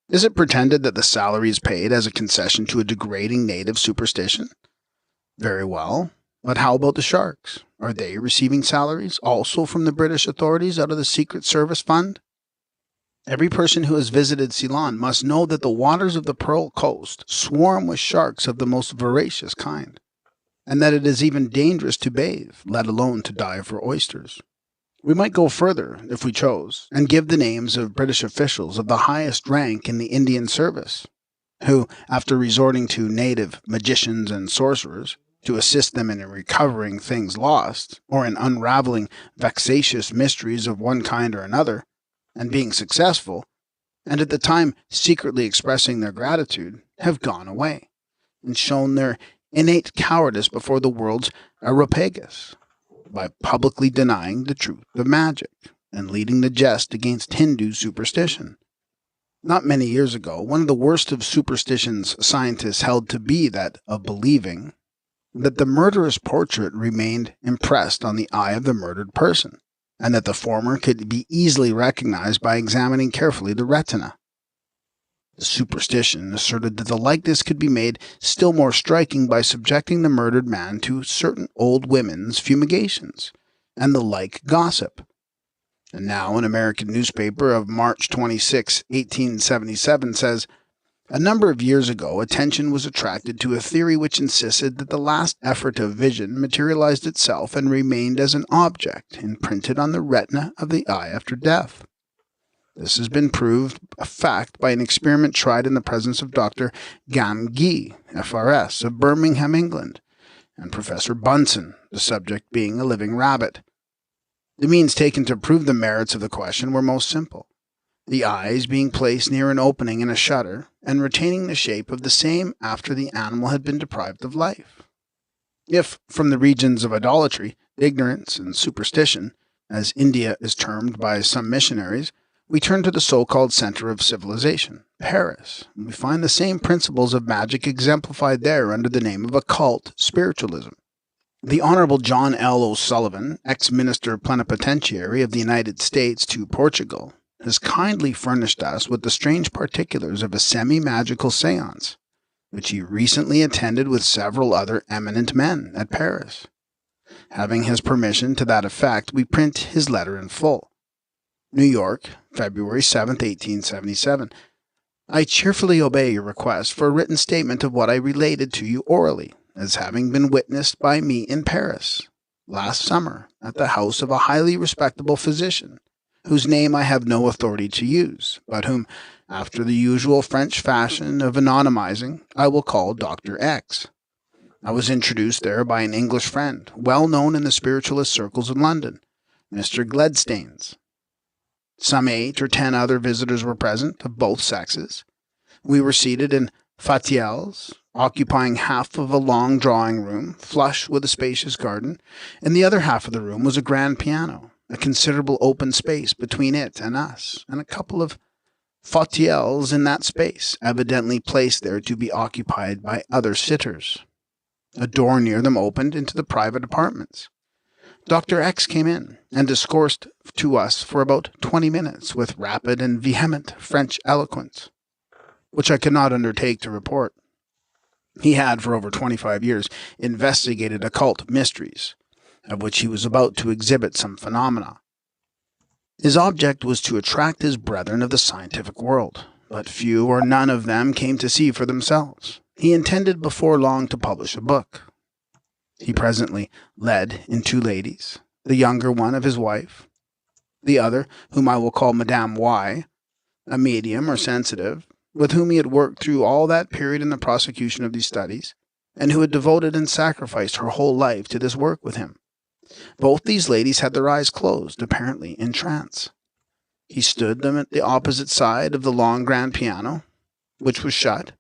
Is it pretended that the salary is paid as a concession to a degrading native superstition? Very well, but how about the sharks? Are they receiving salaries also from the British authorities out of the Secret Service Fund? Every person who has visited Ceylon must know that the waters of the Pearl Coast swarm with sharks of the most voracious kind, and that it is even dangerous to bathe, let alone to dive for oysters. We might go further, if we chose, and give the names of British officials of the highest rank in the Indian service, who, after resorting to native magicians and sorcerers to assist them in recovering things lost, or in unraveling vexatious mysteries of one kind or another, and being successful, and at the time secretly expressing their gratitude, have gone away, and shown their innate cowardice before the world's Areopagus, by publicly denying the truth of magic, and leading the jest against Hindu superstition. Not many years ago, one of the worst of superstitions scientists held to be that of believing that the murderous portrait remained impressed on the eye of the murdered person, and that the former could be easily recognized by examining carefully the retina. The superstition asserted that the likeness could be made still more striking by subjecting the murdered man to certain old women's fumigations, and the like gossip. And now an American newspaper of March 26, 1877 says, "A number of years ago, attention was attracted to a theory which insisted that the last effort of vision materialized itself and remained as an object imprinted on the retina of the eye after death. This has been proved a fact by an experiment tried in the presence of Dr. Gamgee, FRS, of Birmingham, England, and Professor Bunsen, the subject being a living rabbit. The means taken to prove the merits of the question were most simple, the eyes being placed near an opening in a shutter, and retaining the shape of the same after the animal had been deprived of life. If, from the regions of idolatry, ignorance, and superstition, as India is termed by some missionaries, we turn to the so-called center of civilization, Paris, and we find the same principles of magic exemplified there under the name of occult spiritualism. The Honorable John L. O'Sullivan, ex-minister plenipotentiary of the United States to Portugal, has kindly furnished us with the strange particulars of a semi-magical séance, which he recently attended with several other eminent men at Paris. Having his permission to that effect, we print his letter in full. New York, February 7, 1877. I cheerfully obey your request for a written statement of what I related to you orally, as having been witnessed by me in Paris last summer at the house of a highly respectable physician, whose name I have no authority to use, but whom, after the usual French fashion of anonymizing, I will call Dr. X. I was introduced there by an English friend, well known in the spiritualist circles in London, Mr. Gledstanes. Some 8 or 10 other visitors were present, of both sexes. We were seated in fauteuils, occupying half of a long drawing-room, flush with a spacious garden. In the other half of the room was a grand piano, a considerable open space between it and us, and a couple of fauteuils in that space, evidently placed there to be occupied by other sitters. A door near them opened into the private apartments. Dr. X came in and discoursed to us for about 20 minutes with rapid and vehement French eloquence, which I could not undertake to report. He had, for over 25 years, investigated occult mysteries, of which he was about to exhibit some phenomena. His object was to attract his brethren of the scientific world, but few or none of them came to see for themselves. He intended before long to publish a book. He presently led in 2 ladies, the younger one of his wife, the other, whom I will call Madame Y, a medium or sensitive, with whom he had worked through all that period in the prosecution of these studies, and who had devoted and sacrificed her whole life to this work with him. Both these ladies had their eyes closed, apparently in trance. He stood them at the opposite side of the long grand piano, which was shut,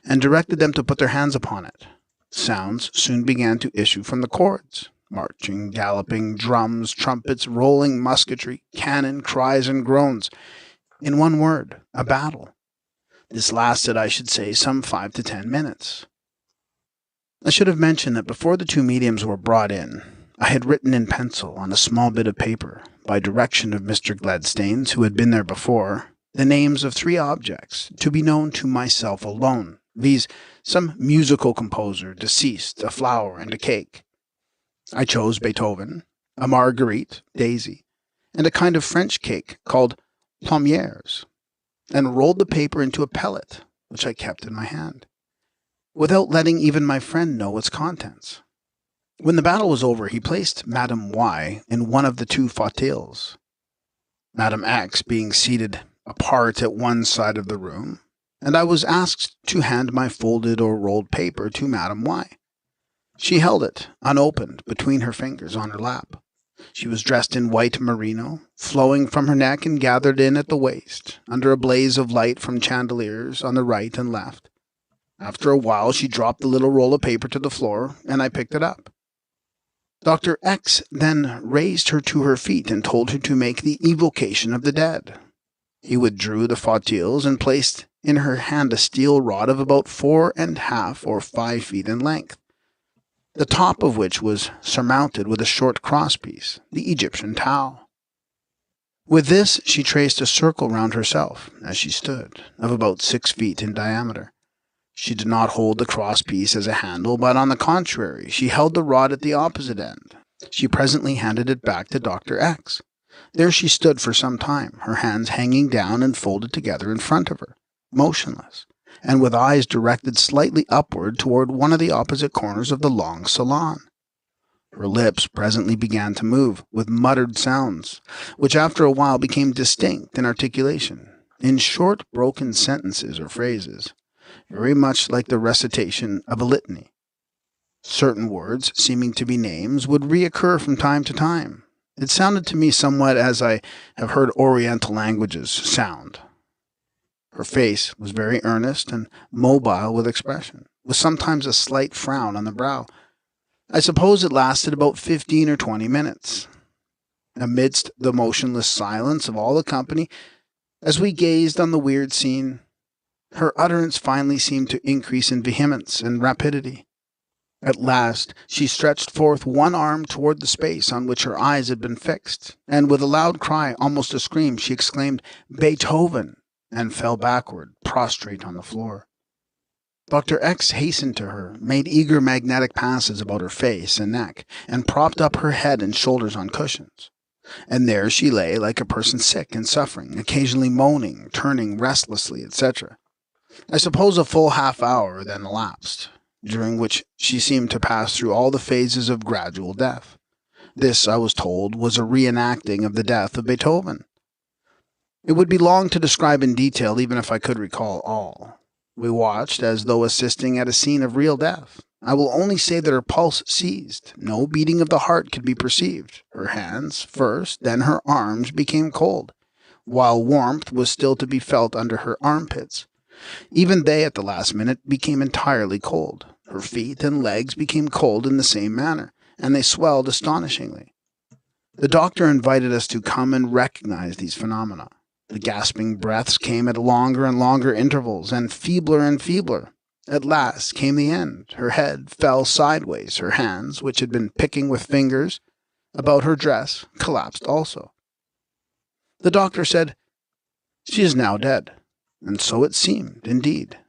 and directed them to put their hands upon it. Sounds soon began to issue from the chords, marching, galloping, drums, trumpets, rolling musketry, cannon, cries, and groans. In one word, a battle. This lasted, I should say, some 5 to 10 minutes. I should have mentioned that before the two mediums were brought in, I had written in pencil on a small bit of paper, by direction of Mr. Gladstanes, who had been there before, the names of 3 objects to be known to myself alone, viz., some musical composer, deceased, a flower, and a cake. I chose Beethoven, a marguerite, daisy, and a kind of French cake called plombières, and rolled the paper into a pellet, which I kept in my hand, without letting even my friend know its contents. When the battle was over, he placed Madame Y in one of the 2 fauteuils, Madame X being seated apart at one side of the room, and I was asked to hand my folded or rolled paper to Madame Y. She held it, unopened, between her fingers on her lap. She was dressed in white merino, flowing from her neck and gathered in at the waist, under a blaze of light from chandeliers on the right and left. After a while, she dropped the little roll of paper to the floor, and I picked it up. Dr. X then raised her to her feet and told her to make the evocation of the dead. He withdrew the fauteuils and placed in her hand a steel rod of about 4½ or 5 feet in length, the top of which was surmounted with a short crosspiece, the Egyptian towel. With this she traced a circle round herself, as she stood, of about 6 feet in diameter. She did not hold the crosspiece as a handle, but on the contrary, she held the rod at the opposite end. She presently handed it back to Dr. X. There she stood for some time, her hands hanging down and folded together in front of her, motionless, and with eyes directed slightly upward toward one of the opposite corners of the long salon. Her lips presently began to move, with muttered sounds, which after a while became distinct in articulation, in short broken sentences or phrases, very much like the recitation of a litany. Certain words, seeming to be names, would reoccur from time to time. It sounded to me somewhat as I have heard Oriental languages sound. Her face was very earnest and mobile with expression, with sometimes a slight frown on the brow. I suppose it lasted about 15 or 20 minutes. Amidst the motionless silence of all the company, as we gazed on the weird scene, her utterance finally seemed to increase in vehemence and rapidity. At last she stretched forth one arm toward the space on which her eyes had been fixed, and with a loud cry, almost a scream, she exclaimed, "Beethoven!" and fell backward, prostrate on the floor. Dr. X hastened to her, made eager magnetic passes about her face and neck, and propped up her head and shoulders on cushions. And there she lay like a person sick and suffering, occasionally moaning, turning restlessly, etc. I suppose a full half-hour then elapsed, during which she seemed to pass through all the phases of gradual death. This, I was told, was a reenacting of the death of Beethoven. It would be long to describe in detail, even if I could recall all. We watched as though assisting at a scene of real death. I will only say that her pulse ceased. No beating of the heart could be perceived. Her hands, first, then her arms, became cold, while warmth was still to be felt under her armpits. Even they, at the last minute, became entirely cold. Her feet and legs became cold in the same manner, and they swelled astonishingly. The doctor invited us to come and recognize these phenomena. The gasping breaths came at longer and longer intervals, and feebler. At last came the end. Her head fell sideways. Her hands, which had been picking with fingers about her dress, collapsed also. The doctor said, "She is now dead." And so it seemed, indeed.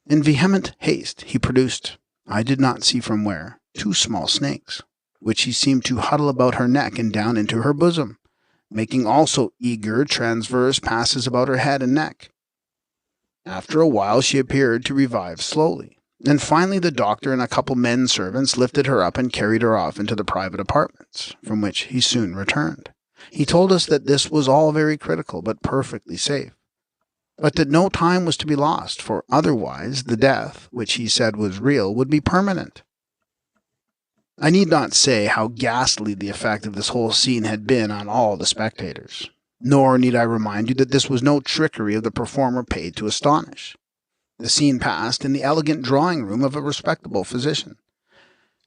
In vehement haste he produced, I did not see from where, 2 small snakes, which he seemed to huddle about her neck and down into her bosom, making also eager transverse passes about her head and neck. After a while she appeared to revive slowly, and finally the doctor and a couple men servants lifted her up and carried her off into the private apartments, from which he soon returned. He told us that this was all very critical, but perfectly safe, but that no time was to be lost, for otherwise the death, which he said was real, would be permanent. I need not say how ghastly the effect of this whole scene had been on all the spectators, nor need I remind you that this was no trickery of the performer paid to astonish. The scene passed in the elegant drawing-room of a respectable physician,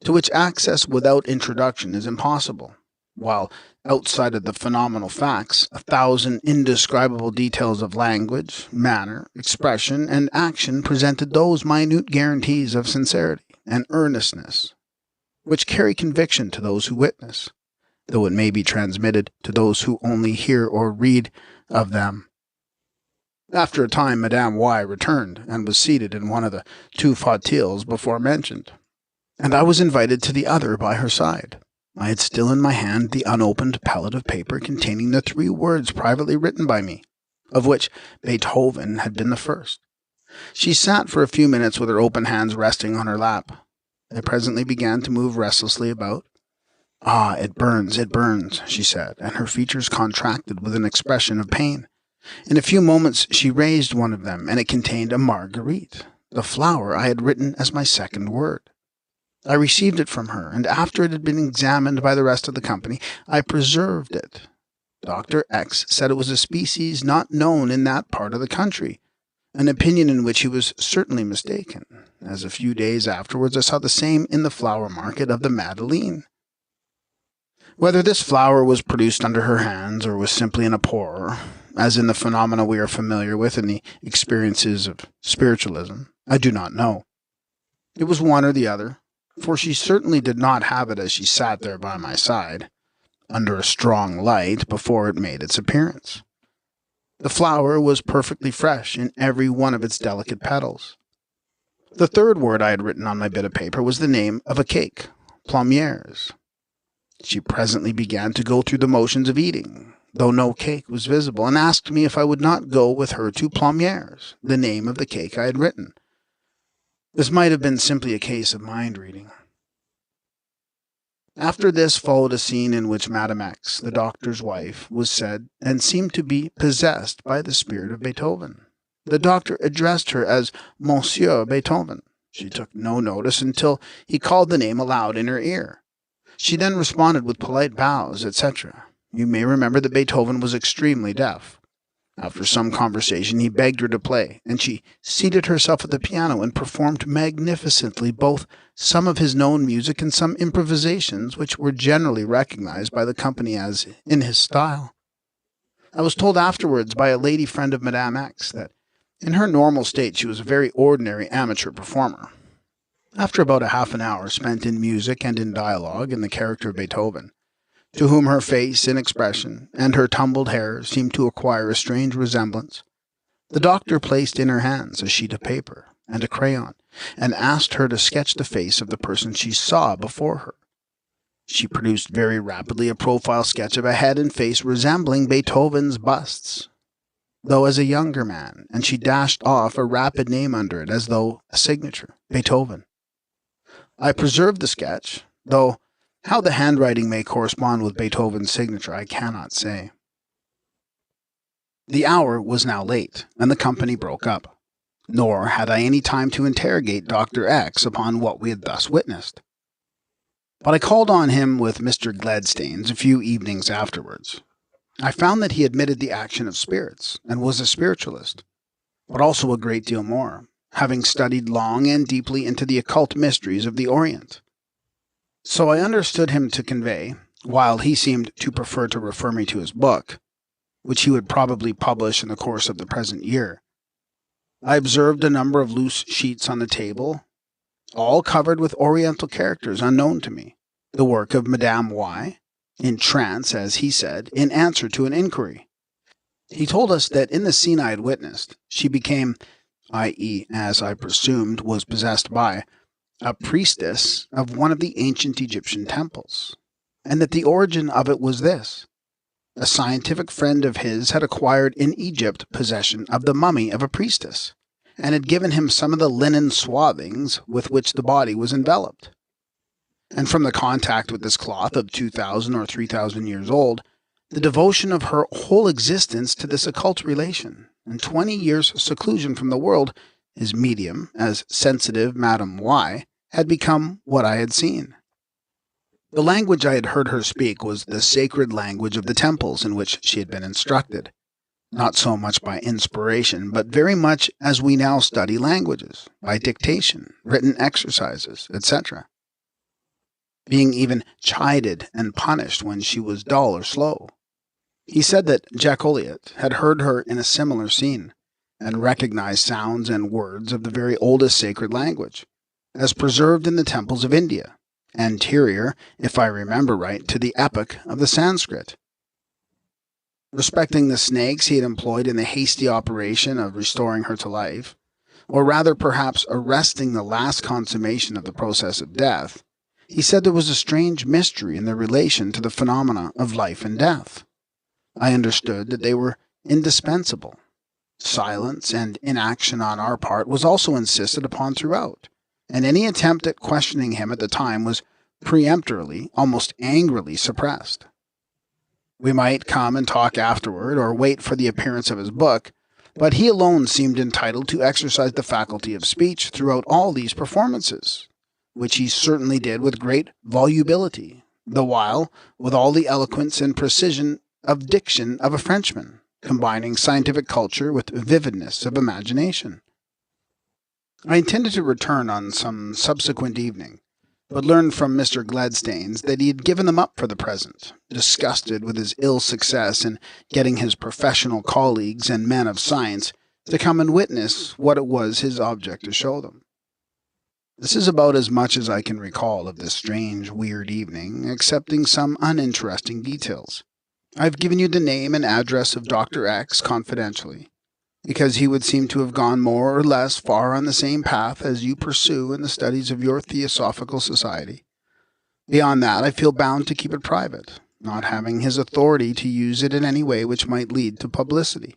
to which access without introduction is impossible. while outside of the phenomenal facts, 1,000 indescribable details of language, manner, expression, and action presented those minute guarantees of sincerity and earnestness which carry conviction to those who witness, though it may be transmitted to those who only hear or read of them. After a time, Madame Y returned and was seated in one of the two fauteuils before mentioned, and I was invited to the other by her side. I had still in my hand the unopened pellet of paper containing the 3 words privately written by me, of which Beethoven had been the first. She sat for a few minutes with her open hands resting on her lap. I presently began to move restlessly about. "Ah, it burns, she said, and her features contracted with an expression of pain. In a few moments she raised one of them, and it contained a marguerite, the flower I had written as my second word. I received it from her, and after it had been examined by the rest of the company, I preserved it. Dr. X said it was a species not known in that part of the country, an opinion in which he was certainly mistaken, as a few days afterwards I saw the same in the flower market of the Madeleine. Whether this flower was produced under her hands or was simply an abhorrer, as in the phenomena we are familiar with in the experiences of spiritualism, I do not know. It was one or the other, for she certainly did not have it as she sat there by my side, under a strong light, before it made its appearance. The flower was perfectly fresh in every one of its delicate petals. The 3rd word I had written on my bit of paper was the name of a cake, Plomieres. She presently began to go through the motions of eating, though no cake was visible, and asked me if I would not go with her to Plomieres, the name of the cake I had written. This might have been simply a case of mind-reading. After this followed a scene in which Madame X, the doctor's wife, was said and seemed to be possessed by the spirit of Beethoven. The doctor addressed her as Monsieur Beethoven. She took no notice until he called the name aloud in her ear. She then responded with polite bows, etc. You may remember that Beethoven was extremely deaf. After some conversation, he begged her to play, and she seated herself at the piano and performed magnificently both some of his known music and some improvisations which were generally recognized by the company as in his style. I was told afterwards by a lady friend of Madame X that in her normal state she was a very ordinary amateur performer. After about a half an hour spent in music and in dialogue in the character of Beethoven, to whom her face and expression and her tumbled hair seemed to acquire a strange resemblance, the doctor placed in her hands a sheet of paper and a crayon, and asked her to sketch the face of the person she saw before her. She produced very rapidly a profile sketch of a head and face resembling Beethoven's busts, though as a younger man, and she dashed off a rapid name under it as though a signature, Beethoven. I preserved the sketch, though how the handwriting may correspond with Beethoven's signature I cannot say. The hour was now late, and the company broke up, nor had I any time to interrogate Dr. X upon what we had thus witnessed. But I called on him with Mr. Gladstone's a few evenings afterwards. I found that he admitted the action of spirits, and was a spiritualist, but also a great deal more, having studied long and deeply into the occult mysteries of the Orient. So I understood him to convey, while he seemed to prefer to refer me to his book, which he would probably publish in the course of the present year. I observed a number of loose sheets on the table, all covered with Oriental characters unknown to me, the work of Madame Y, in trance, as he said, in answer to an inquiry. He told us that in the scene I had witnessed, she became, i.e., as I presumed, was possessed by, a priestess of one of the ancient Egyptian temples, and that the origin of it was this. A scientific friend of his had acquired in Egypt possession of the mummy of a priestess, and had given him some of the linen swathings with which the body was enveloped. And from the contact with this cloth of 2,000 or 3,000 years old, the devotion of her whole existence to this occult relation, and 20 years' seclusion from the world, his medium, as sensitive Madame Y, had become what I had seen. The language I had heard her speak was the sacred language of the temples in which she had been instructed, not so much by inspiration, but very much as we now study languages, by dictation, written exercises, etc. being even chided and punished when she was dull or slow. He said that Jack Olliott had heard her in a similar scene, and recognized sounds and words of the very oldest sacred language, as preserved in the temples of India, anterior, if I remember right, to the epoch of the Sanskrit. Respecting the snakes he had employed in the hasty operation of restoring her to life, or rather perhaps arresting the last consummation of the process of death, he said there was a strange mystery in their relation to the phenomena of life and death. I understood that they were indispensable. Silence and inaction on our part was also insisted upon throughout, and any attempt at questioning him at the time was peremptorily, almost angrily suppressed. We might come and talk afterward, or wait for the appearance of his book, but he alone seemed entitled to exercise the faculty of speech throughout all these performances, which he certainly did with great volubility, the while with all the eloquence and precision of diction of a Frenchman, combining scientific culture with vividness of imagination. I intended to return on some subsequent evening, but learned from Mr. Gladstanes that he had given them up for the present, disgusted with his ill success in getting his professional colleagues and men of science to come and witness what it was his object to show them. This is about as much as I can recall of this strange, weird evening, excepting some uninteresting details. I have given you the name and address of Dr. X confidentially, because he would seem to have gone more or less far on the same path as you pursue in the studies of your Theosophical Society. Beyond that, I feel bound to keep it private, not having his authority to use it in any way which might lead to publicity.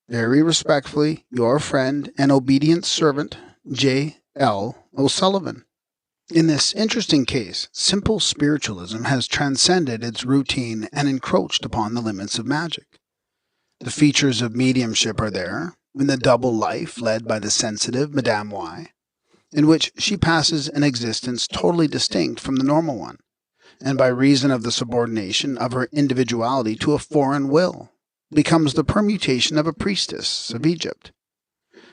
Very respectfully, your friend and obedient servant, J. L. O'Sullivan. In this interesting case, simple spiritualism has transcended its routine and encroached upon the limits of magic. The features of mediumship are there, in the double life led by the sensitive Madame Y, in which she passes an existence totally distinct from the normal one, and by reason of the subordination of her individuality to a foreign will, becomes the permutation of a priestess of Egypt,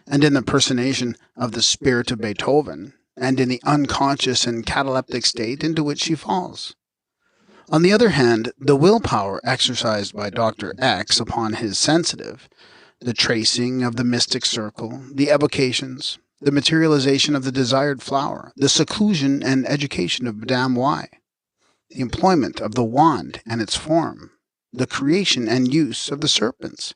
and in the personation of the spirit of Beethoven, and in the unconscious and cataleptic state into which she falls. On the other hand, the willpower exercised by Dr. X upon his sensitive, the tracing of the mystic circle, the evocations, the materialization of the desired flower, the seclusion and education of Madame Y, the employment of the wand and its form, the creation and use of the serpents,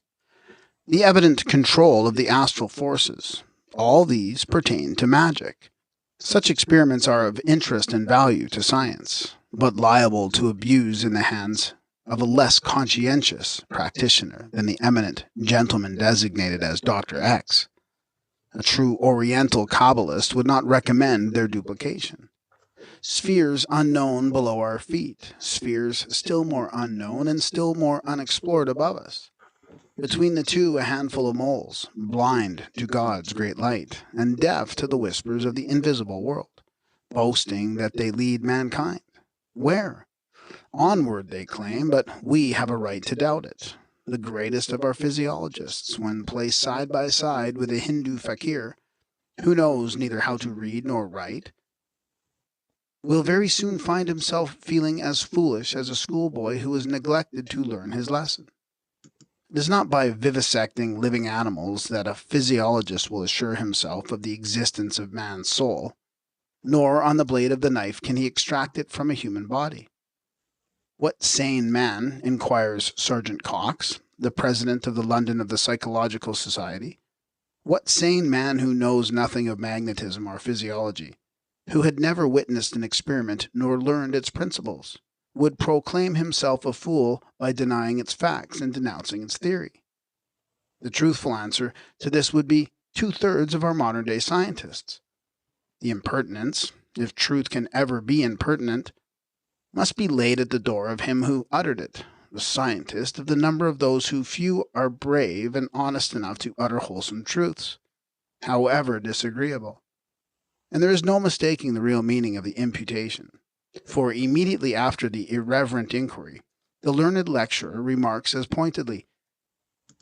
the evident control of the astral forces, all these pertain to magic. Such experiments are of interest and value to science, but liable to abuse in the hands of a less conscientious practitioner than the eminent gentleman designated as Dr. X. A true Oriental Kabbalist would not recommend their duplication. Spheres unknown below our feet, spheres still more unknown and still more unexplored above us. Between the two, a handful of moles, blind to God's great light, and deaf to the whispers of the invisible world, boasting that they lead mankind. Where? Onward, they claim, but we have a right to doubt it. The greatest of our physiologists, when placed side by side with a Hindu fakir, who knows neither how to read nor write, will very soon find himself feeling as foolish as a schoolboy who has neglected to learn his lesson. It is not by vivisecting living animals that a physiologist will assure himself of the existence of man's soul, nor on the blade of the knife can he extract it from a human body. What sane man, inquires Sergeant Cox, the president of the London of the Psychological Society, what sane man who knows nothing of magnetism or physiology, who had never witnessed an experiment nor learned its principles, would proclaim himself a fool by denying its facts and denouncing its theory? The truthful answer to this would be 2/3 of our modern-day scientists. The impertinence, if truth can ever be impertinent, must be laid at the door of him who uttered it, the scientist of the number of those who few are brave and honest enough to utter wholesome truths, however disagreeable. And there is no mistaking the real meaning of the imputation, for immediately after the irreverent inquiry, the learned lecturer remarks as pointedly,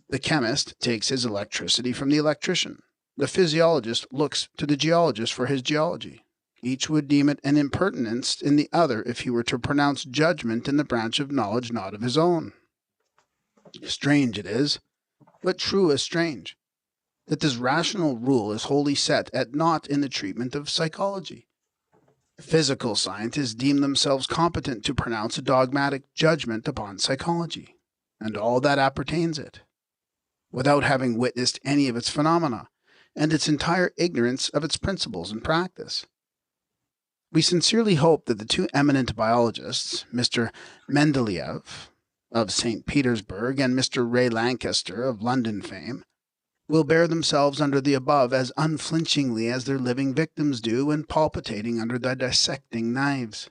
"The chemist takes his electricity from the electrician. The physiologist looks to the geologist for his geology. each would deem it an impertinence in the other if he were to pronounce judgment in the branch of knowledge not of his own. Strange it is, but true as strange, that this rational rule is wholly set at naught in the treatment of psychology. Physical scientists deem themselves competent to pronounce a dogmatic judgment upon psychology, and all that appertains it, without having witnessed any of its phenomena, and its entire ignorance of its principles and practice. We sincerely hope that the two eminent biologists, Mr. Mendeleev of St. Petersburg and Mr. Ray Lankester of London fame, will bear themselves under the above as unflinchingly as their living victims do when palpitating under the dissecting knives.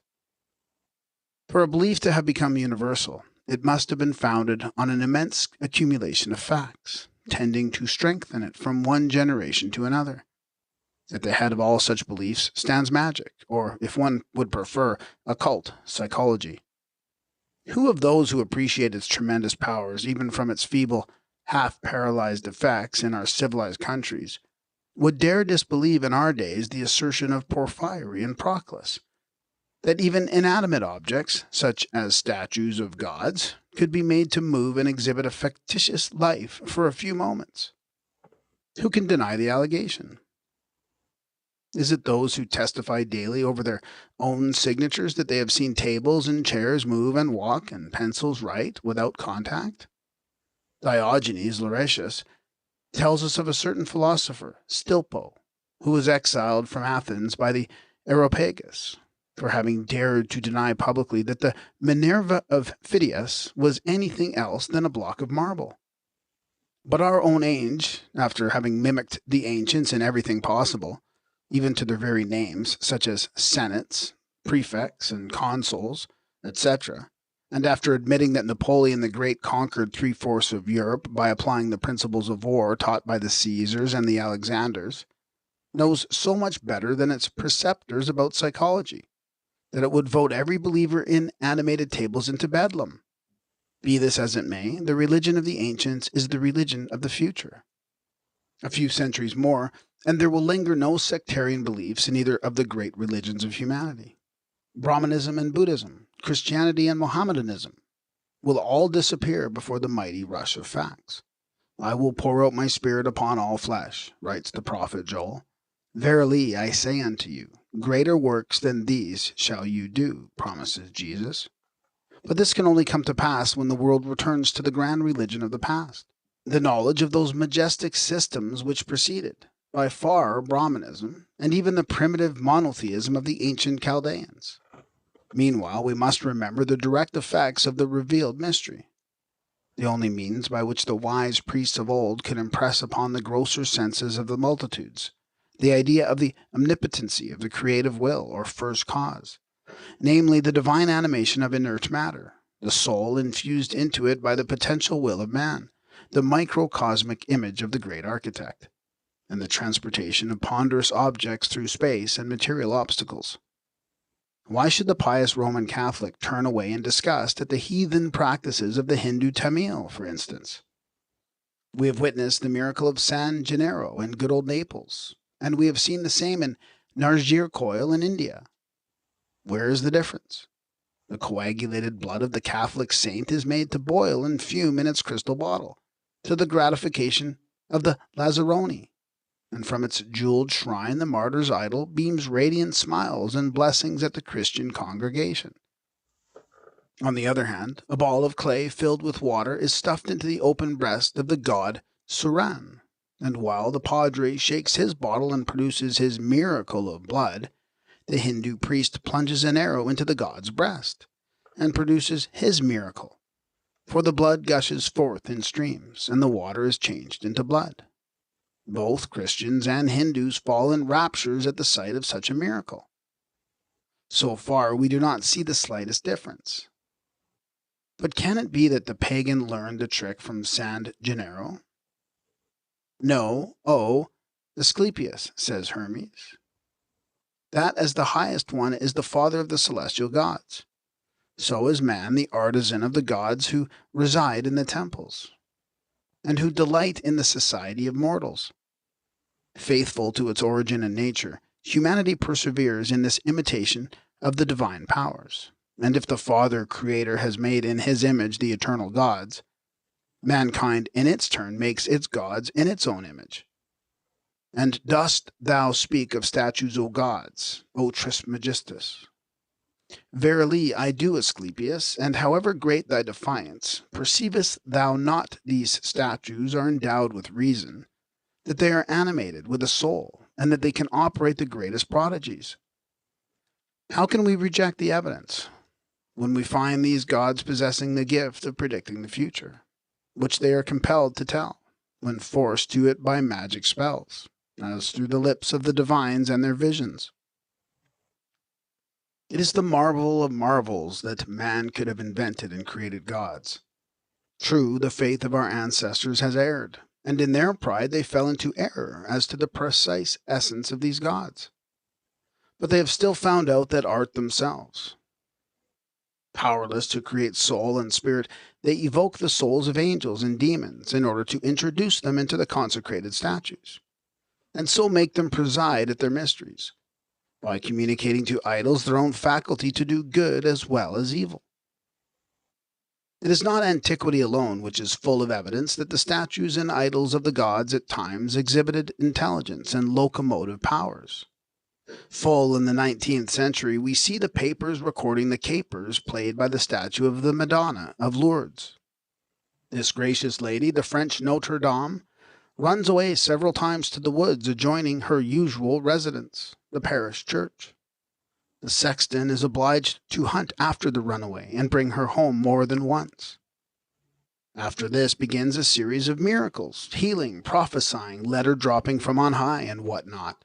For a belief to have become universal, it must have been founded on an immense accumulation of facts, tending to strengthen it from one generation to another. At the head of all such beliefs stands magic, or, if one would prefer, occult psychology. Who of those who appreciate its tremendous powers, even from its feeble, half-paralyzed effects in our civilized countries, would dare disbelieve in our days the assertion of Porphyry and Proclus, that even inanimate objects, such as statues of gods, could be made to move and exhibit a fictitious life for a few moments? Who can deny the allegation? Is it those who testify daily over their own signatures that they have seen tables and chairs move and walk and pencils write without contact? Diogenes Laertius tells us of a certain philosopher, Stilpo, who was exiled from Athens by the Areopagus for having dared to deny publicly that the Minerva of Phidias was anything else than a block of marble. But our own age, after having mimicked the ancients in everything possible, even to their very names, such as senates, prefects, and consuls, etc., and after admitting that Napoleon the Great conquered 3/4 of Europe by applying the principles of war taught by the Caesars and the Alexanders, knows so much better than its preceptors about psychology, that it would vote every believer in animated tables into Bedlam. Be this as it may, the religion of the ancients is the religion of the future. A few centuries more, and there will linger no sectarian beliefs in either of the great religions of humanity. Brahmanism and Buddhism, Christianity and Mohammedanism, will all disappear before the mighty rush of facts. I will pour out my spirit upon all flesh, writes the prophet Joel. Verily I say unto you, greater works than these shall you do, promises Jesus. But this can only come to pass when the world returns to the grand religion of the past, the knowledge of those majestic systems which preceded, by far, Brahmanism, and even the primitive monotheism of the ancient Chaldeans. Meanwhile, we must remember the direct effects of the revealed mystery, the only means by which the wise priests of old could impress upon the grosser senses of the multitudes the idea of the omnipotency of the creative will or first cause, namely the divine animation of inert matter, the soul infused into it by the potential will of man, the microcosmic image of the great architect, and the transportation of ponderous objects through space and material obstacles. Why should the pious Roman Catholic turn away in disgust at the heathen practices of the Hindu Tamil, for instance? We have witnessed the miracle of San Gennaro in good old Naples, and we have seen the same in Nagarjukoil in India. Where is the difference? The coagulated blood of the Catholic saint is made to boil and fume in its crystal bottle, to the gratification of the Lazzaroni, and from its jeweled shrine the martyr's idol beams radiant smiles and blessings at the Christian congregation. On the other hand, a ball of clay filled with water is stuffed into the open breast of the god Suran, and while the padre shakes his bottle and produces his miracle of blood, the Hindu priest plunges an arrow into the god's breast, and produces his miracle, for the blood gushes forth in streams, and the water is changed into blood. Both Christians and Hindus fall in raptures at the sight of such a miracle. So far, we do not see the slightest difference. But can it be that the pagan learned the trick from San Gennaro? No, Asclepius, says Hermes, that as the highest one is the father of the celestial gods, so is man the artisan of the gods who reside in the temples, and who delight in the society of mortals. Faithful to its origin and nature, humanity perseveres in this imitation of the divine powers. And if the Father Creator has made in his image the eternal gods, mankind in its turn makes its gods in its own image. And dost thou speak of statues, O gods, O Trismegistus? Verily I do, Asclepius, and however great thy defiance, perceivest thou not these statues are endowed with reason, that they are animated with a soul, and that they can operate the greatest prodigies? How can we reject the evidence when we find these gods possessing the gift of predicting the future, which they are compelled to tell, when forced to it by magic spells, as through the lips of the divines and their visions? It is the marvel of marvels that man could have invented and created gods. True, the faith of our ancestors has erred, and in their pride they fell into error as to the precise essence of these gods. But they have still found out that art themselves. Powerless to create soul and spirit, they evoke the souls of angels and demons in order to introduce them into the consecrated statues, and so make them preside at their mysteries, by communicating to idols their own faculty to do good as well as evil. It is not antiquity alone which is full of evidence that the statues and idols of the gods at times exhibited intelligence and locomotive powers. Full in the 19th century, we see the papers recording the capers played by the statue of the Madonna of Lourdes. This gracious lady, the French Notre Dame, runs away several times to the woods adjoining her usual residence, the parish church. The sexton is obliged to hunt after the runaway and bring her home more than once. After this begins a series of miracles, healing, prophesying, letter dropping from on high, and what not.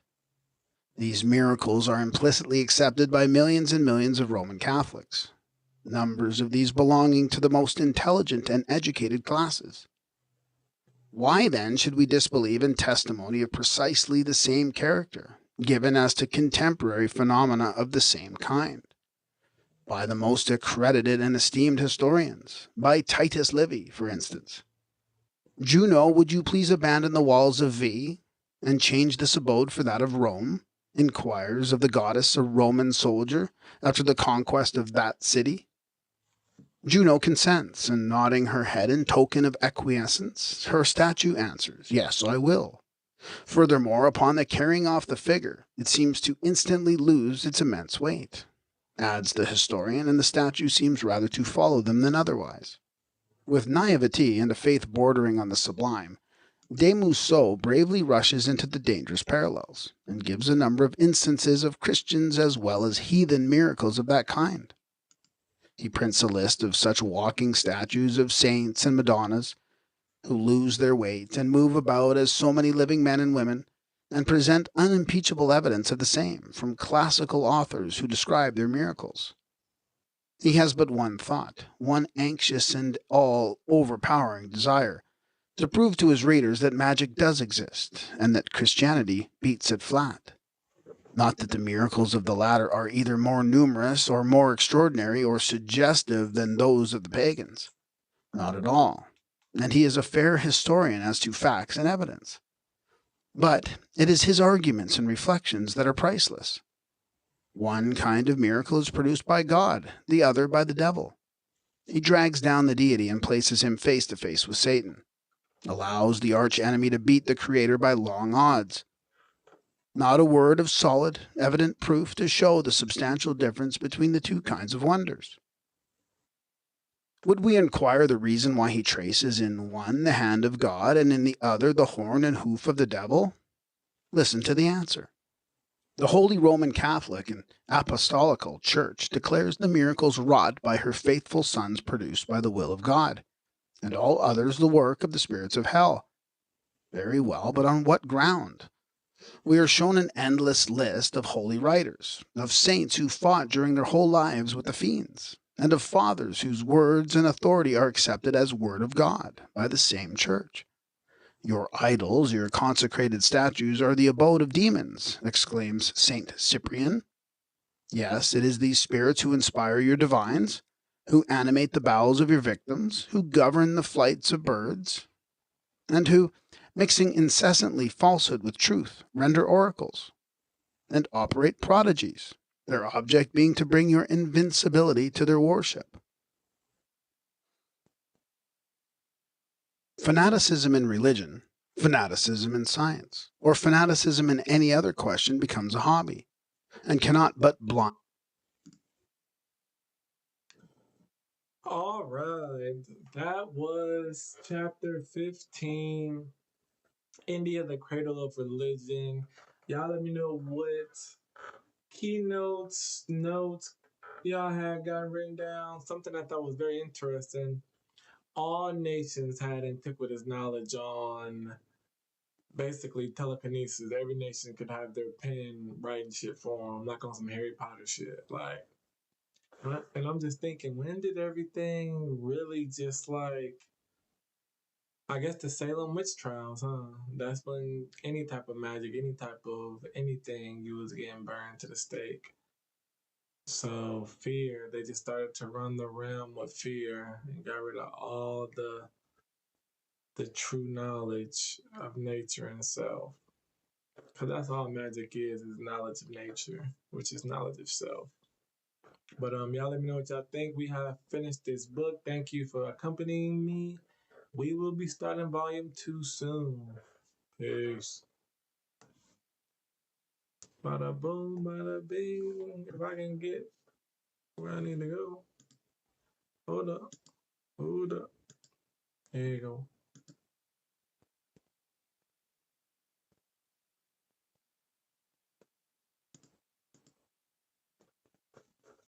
These miracles are implicitly accepted by millions and millions of Roman Catholics, numbers of these belonging to the most intelligent and educated classes. Why then should we disbelieve in testimony of precisely the same character, given as to contemporary phenomena of the same kind, by the most accredited and esteemed historians, by Titus Livy, for instance? Juno, would you please abandon the walls of Veii, and change this abode for that of Rome? Inquires of the goddess a Roman soldier after the conquest of that city. Juno consents, and nodding her head in token of acquiescence, her statue answers, "Yes, I will." Furthermore, upon the carrying off the figure, it seems to instantly lose its immense weight, adds the historian, and the statue seems rather to follow them than otherwise. With naivety and a faith bordering on the sublime, de Musceau bravely rushes into the dangerous parallels, and gives a number of instances of Christians as well as heathen miracles of that kind. He prints a list of such walking statues of saints and Madonnas, who lose their weight and move about as so many living men and women, and present unimpeachable evidence of the same from classical authors who describe their miracles. He has but one thought, one anxious and all overpowering desire, to prove to his readers that magic does exist, and that Christianity beats it flat. Not that the miracles of the latter are either more numerous or more extraordinary or suggestive than those of the pagans. Not at all. And he is a fair historian as to facts and evidence. But it is his arguments and reflections that are priceless. One kind of miracle is produced by God, the other by the devil. He drags down the deity and places him face to face with Satan, allows the arch-enemy to beat the Creator by long odds. Not a word of solid, evident proof to show the substantial difference between the two kinds of wonders. Would we inquire the reason why he traces in one the hand of God and in the other the horn and hoof of the devil? Listen to the answer. The Holy Roman Catholic and Apostolical Church declares the miracles wrought by her faithful sons produced by the will of God, and all others the work of the spirits of hell. Very well, but on what ground? We are shown an endless list of holy writers, of saints who fought during their whole lives with the fiends, and of fathers whose words and authority are accepted as word of God by the same church. Your idols, your consecrated statues, are the abode of demons, exclaims Saint Cyprian. Yes, it is these spirits who inspire your divines, who animate the bowels of your victims, who govern the flights of birds, and who, mixing incessantly falsehood with truth, render oracles. and operate prodigies, their object being to bring your invincibility to their worship. Fanaticism in religion, fanaticism in science, or fanaticism in any other question becomes a hobby, and cannot but blind. All right, that was chapter 15, India, the Cradle of Religion. Y'all let me know what keynotes, notes y'all had got written down. Something I thought was very interesting. All nations had antiquitous knowledge on basically telekinesis. Every nation could have their pen writing shit for them, like on some Harry Potter shit. Like, and I'm just thinking, when did everything really just like, I guess the Salem witch trials, huh? That's when any type of magic, any type of anything, you was getting burned to the stake. So fear, they just started to run the realm with fear and got rid of all the true knowledge of nature and self. Because that's all magic is knowledge of nature, which is knowledge of self. But y'all let me know what y'all think. We have finished this book. Thank you for accompanying me. We will be starting volume 2 soon. Peace. Bada boom, bada bing. If I can get where I need to go. Hold up. Hold up. There you go.